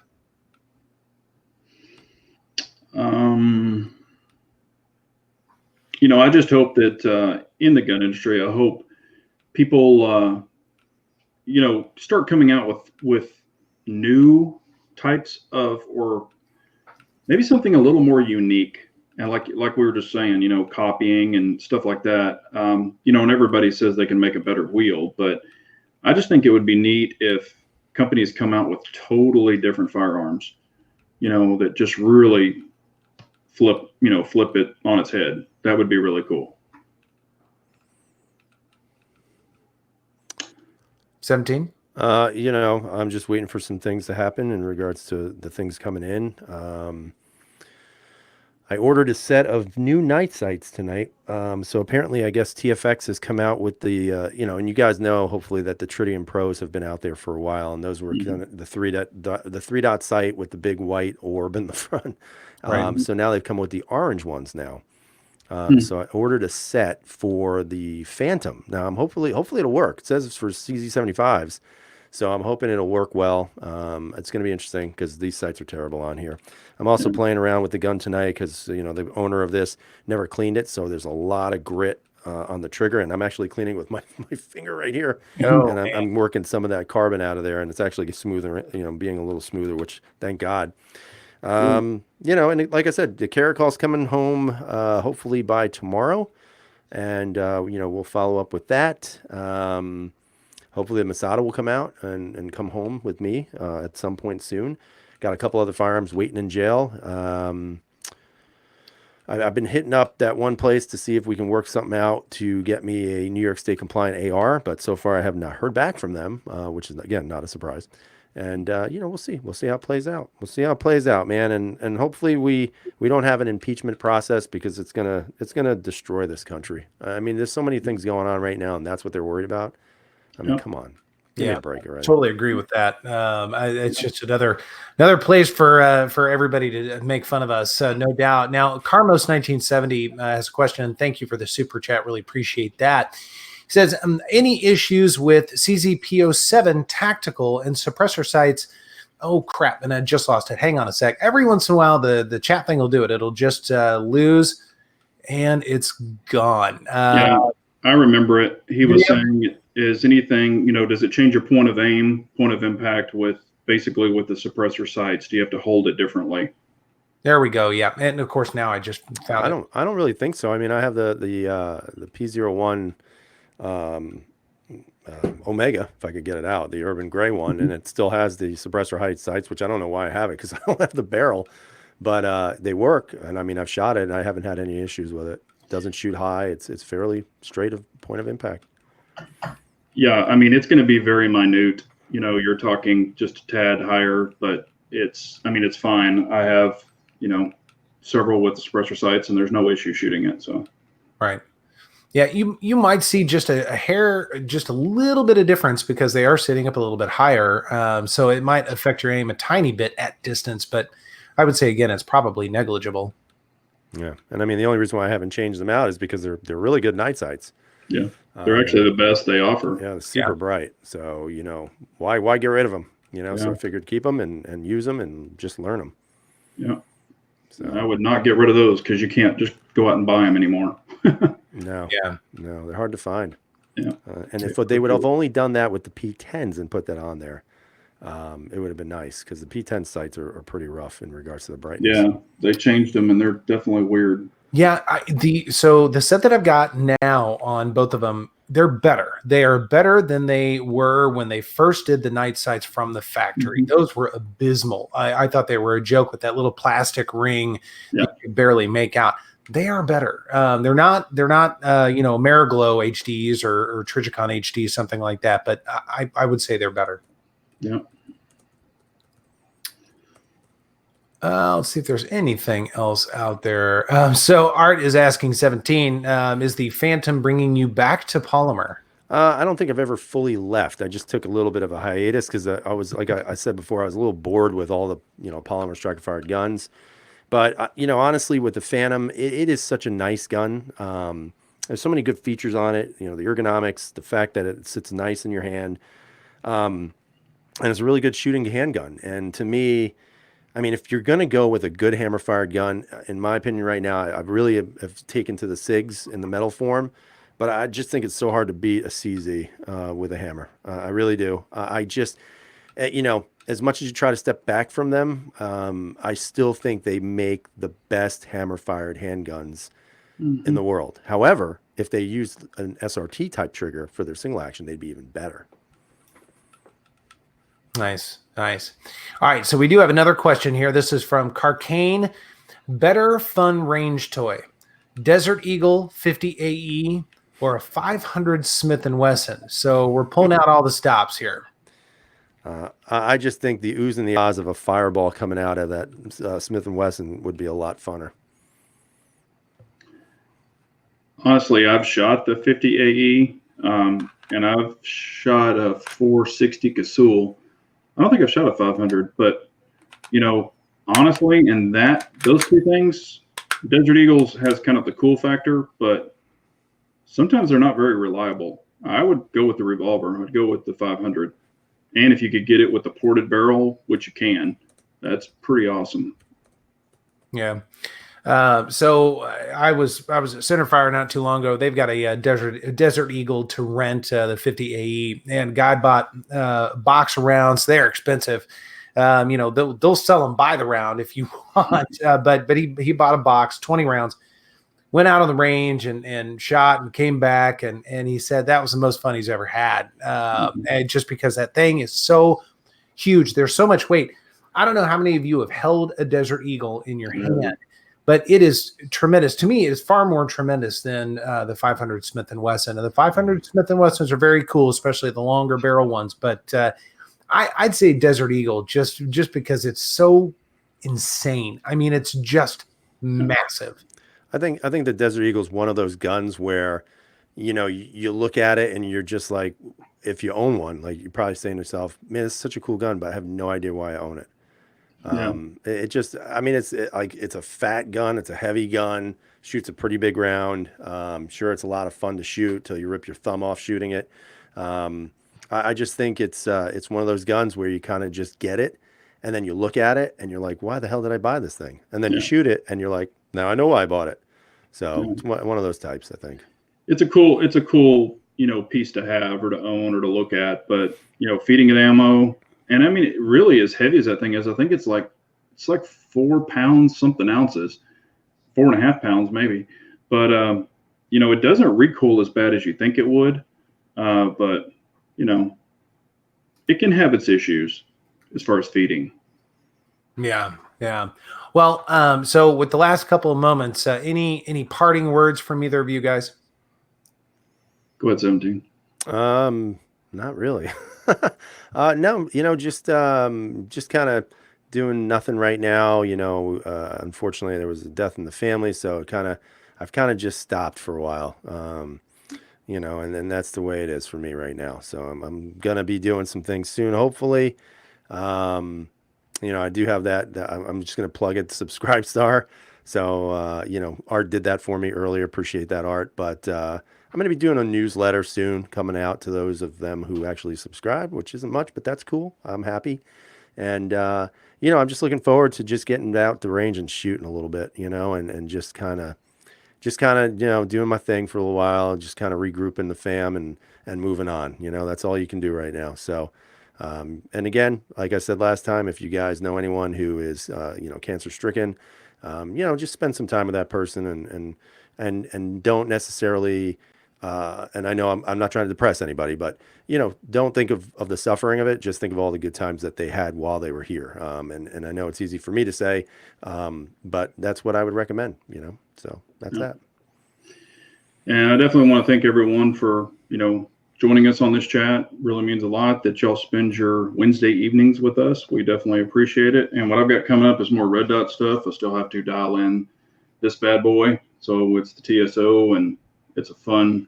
I just hope that in the gun industry, I hope people, start coming out with new types of, or maybe something a little more unique. And like we were just saying, copying and stuff like that, and everybody says they can make a better wheel, but I just think it would be neat if companies come out with totally different firearms, that just really flip it on its head. That would be really cool. 17? I'm just waiting for some things to happen in regards to the things coming in. I ordered a set of new night sights tonight. So apparently, I guess TFX has come out with the, and you guys know, hopefully, that the Tritium Pros have been out there for a while, and those were kind of the three dot sight with the big white orb in the front. Right. So now they've come with the orange ones now. So I ordered a set for the Phantom. Now hopefully it'll work. It says it's for CZ75s. So I'm hoping it'll work well. It's going to be interesting because these sights are terrible on here. I'm also playing around with the gun tonight because, the owner of this never cleaned it. So there's a lot of grit on the trigger, and I'm actually cleaning with my finger right here. And I'm working some of that carbon out of there, and it's actually smoother, being a little smoother, which thank God. And like I said, the Caracal's coming home hopefully by tomorrow. And, we'll follow up with that. Hopefully the Masada will come out and come home with me at some point soon. Got a couple other firearms waiting in jail. I've been hitting up that one place to see if we can work something out to get me a New York State compliant AR, but so far I have not heard back from them, which is, again, not a surprise. And, we'll see. We'll see how it plays out. We'll see how it plays out, man. And hopefully we don't have an impeachment process because it's gonna destroy this country. I mean, there's so many things going on right now, and that's what they're worried about. I mean, come on. Give me a break already. Totally agree with that. It's just another place for everybody to make fun of us, no doubt. Now, Carmos 1970 has a question. Thank you for the super chat. Really appreciate that. He says, any issues with CZP07 tactical and suppressor sights? Oh, crap. And I just lost it. Hang on a sec. Every once in a while, the chat thing will do it. It'll just lose, and it's gone. Yeah, I remember it. He was saying, is anything, does it change your point of aim, point of impact with the suppressor sights? Do you have to hold it differently? There we go. Yeah. And of course, now I just found I don't really think so. I mean, I have the P01 Omega, if I could get it out, the urban gray one, and it still has the suppressor height sights, which I don't know why I have it because I don't have the barrel, but they work. And I mean, I've shot it and I haven't had any issues with it. It doesn't shoot high. It's fairly straight of point of impact. Yeah, I mean, it's going to be very minute. You know, you're talking just a tad higher, but I mean, it's fine. I have, you know, several with the suppressor sights, and there's no issue shooting it. So, Right. Yeah, you might see just a hair, just a little bit of difference because they are sitting up a little bit higher. So it might affect your aim a tiny bit at distance, but I would say again, it's probably negligible. Yeah, and I mean the only reason why I haven't changed them out is because they're really good night sights. yeah, they're actually the best they offer. Yeah, they're super bright. So you know why get rid of them? You know, so I figured keep them and use them and just learn them. Yeah. So I would not get rid of those because you can't just go out and buy them anymore. no, Yeah. no, they're hard to find. Yeah. And if they would have only done that with the P10s and put that on there, it would have been nice because the P10 sights are pretty rough in regards to the brightness. Yeah, they changed them and they're definitely weird. Yeah, so the set that I've got now on both of them, they're better. They are better than they were when they first did the night sights from the factory. Mhm. Those were abysmal. I thought they were a joke with that little plastic ring that you could barely make out. They are better. They're not Mariglow HDs or Trijicon HDs, something like that. But I would say they're better. Yeah. Let's see if there's anything else out there. So Art is asking 17, is the Phantom bringing you back to polymer? I don't think I've ever fully left. I just took a little bit of a hiatus because I was, like I said before, I was a little bored with all the, polymer striker fired guns. But, honestly, with the Phantom, it is such a nice gun. There's so many good features on it. The ergonomics, the fact that it sits nice in your hand. And it's a really good shooting handgun. And to me, I mean, if you're going to go with a good hammer-fired gun, in my opinion right now, I really have taken to the SIGs in the metal form, but I just think it's so hard to beat a CZ with a hammer. I really do. I just, as much as you try to step back from them, I still think they make the best hammer-fired handguns in the world. However, if they used an SRT type trigger for their single action, they'd be even better. Nice. All right, so we do have another question here. This is from Carcane. Better fun range toy, Desert Eagle 50 AE or a 500 Smith & Wesson? So we're pulling out all the stops here. I just think the oohs and the ahs of a fireball coming out of that Smith & Wesson would be a lot funner. Honestly, I've shot the 50 AE and I've shot a 460 Casull. I don't think I've shot a 500, but honestly, in those two things, Desert Eagles has kind of the cool factor, but sometimes they're not very reliable. I would go with the Revolver. I'd go with the 500, and if you could get it with the ported barrel, which you can, that's pretty awesome. Yeah. So I was at Centerfire not too long ago. They've got a Desert Eagle to rent, the 50 AE, and guy bought box rounds. They're expensive. They'll sell them by the round if you want. But he bought a box, 20 rounds, went out on the range and shot and came back and he said that was the most fun he's ever had. And just because that thing is so huge, there's so much weight. I don't know how many of you have held a Desert Eagle in your hand, but it is tremendous. To me, it is far more tremendous than the 500 Smith & Wesson. And the 500 Smith & Wessons are very cool, especially the longer barrel ones. But I'd say Desert Eagle just because it's so insane. I mean, it's just massive. I think the Desert Eagle is one of those guns where, you look at it and you're just like, if you own one, like you're probably saying to yourself, man, it's such a cool gun, but I have no idea why I own it. It's a fat gun. It's a heavy gun, shoots a pretty big round. Sure, it's a lot of fun to shoot till you rip your thumb off shooting it. I just think it's one of those guns where you kind of just get it, and then you look at it and you're like, why the hell did I buy this thing? And then you shoot it and you're like, now I know why I bought it. So it's one of those types, I think. It's a cool piece to have or to own or to look at, but feeding it ammo. And I mean, it really, as heavy as that thing is, I think it's like 4 pounds, something ounces, 4.5 pounds maybe. But, it doesn't recoil as bad as you think it would. But, it can have its issues as far as feeding. Yeah. Well, so with the last couple of moments, any parting words from either of you guys? Go ahead, 17. Not really. No, just kind of doing nothing right now. Unfortunately, there was a death in the family, so I've kind of just stopped for a while. And then that's the way it is for me right now. So I'm gonna be doing some things soon, hopefully. Um, I do have that. I'm just gonna plug it, Subscribe Star. So Art did that for me earlier. Appreciate that, Art. But I'm gonna be doing a newsletter soon, coming out to those of them who actually subscribe, which isn't much, but that's cool. I'm happy. And I'm just looking forward to just getting out the range and shooting a little bit, and just kind of doing my thing for a little while, just kind of regrouping the fam and moving on. That's all you can do right now. So and again, like I said last time, if you guys know anyone who is cancer stricken, just spend some time with that person and don't necessarily and I know I'm not trying to depress anybody, but don't think of the suffering of it. Just think of all the good times that they had while they were here. And I know it's easy for me to say, but that's what I would recommend. So that's that. And I definitely want to thank everyone for joining us on this chat. Really means a lot that y'all spend your Wednesday evenings with us. We definitely appreciate it. And what I've got coming up is more Red Dot stuff. I still have to dial in this bad boy. So it's the TSO, and it's a fun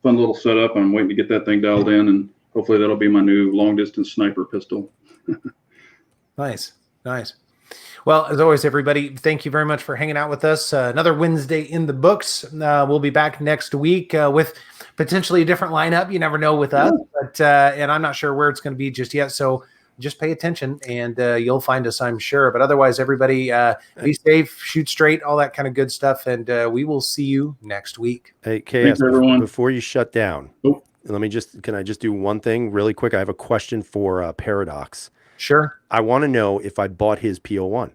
little setup. I'm waiting to get that thing dialed in, and hopefully that'll be my new long distance sniper pistol. Nice. Well, as always, everybody, thank you very much for hanging out with us. Another Wednesday in the books. We'll be back next week with potentially a different lineup. You never know with us, but and I'm not sure where it's going to be just yet. So just pay attention, and you'll find us, I'm sure. But otherwise, everybody, be safe, shoot straight, all that kind of good stuff, and we will see you next week. Hey, KS, before you shut down, can I just do one thing really quick? I have a question for Paradox. Sure. I want to know if I bought his PO1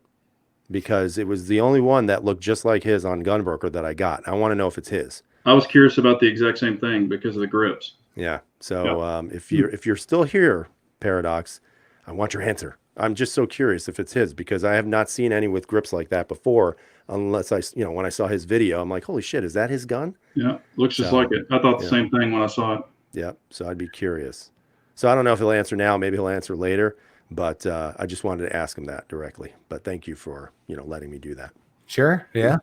because it was the only one that looked just like his on Gunbroker that I got. I want to know if it's his. I was curious about the exact same thing because of the grips. Yeah. So if you're still here, Paradox, I want your answer. I'm just so curious if it's his because I have not seen any with grips like that before. Unless when I saw his video, I'm like, holy shit, is that his gun? Yeah, looks just like it. I thought the same thing when I saw it. Yeah. So I'd be curious. So I don't know if he'll answer now. Maybe he'll answer later. But I just wanted to ask him that directly. But thank you for letting me do that. Sure. Yeah.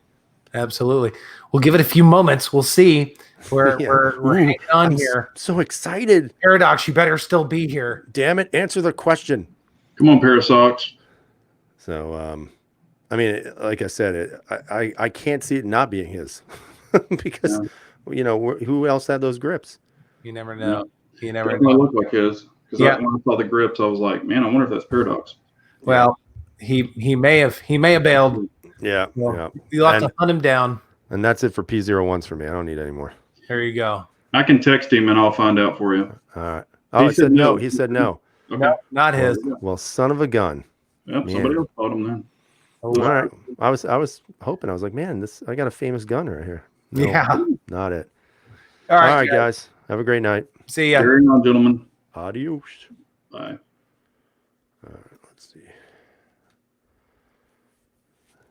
Absolutely. We'll give it a few moments. We'll see. We're hanging on here. So excited. Paradox, you better still be here. Damn it! Answer the question. Come on, pair of socks. So I mean, like I said, I can't see it not being his because who else had those grips? You never know. You never know. Look like his. Because when I saw the grips, I was like, man, I wonder if that's Paradox. Well, he may have bailed. Yeah. Well, you'll have to hunt him down. And that's it for P01s for me. I don't need any more. There you go. I can text him and I'll find out for you. All right. Oh, he said no. He said no. Okay. No, not his. Well, son of a gun. Yep, somebody else called him then. All right. I was hoping. I was like, man, I got a famous gun right here. No, yeah. Not it. All right, guys. Have a great night. See ya. Carry on, gentlemen. Adios. Bye. All right.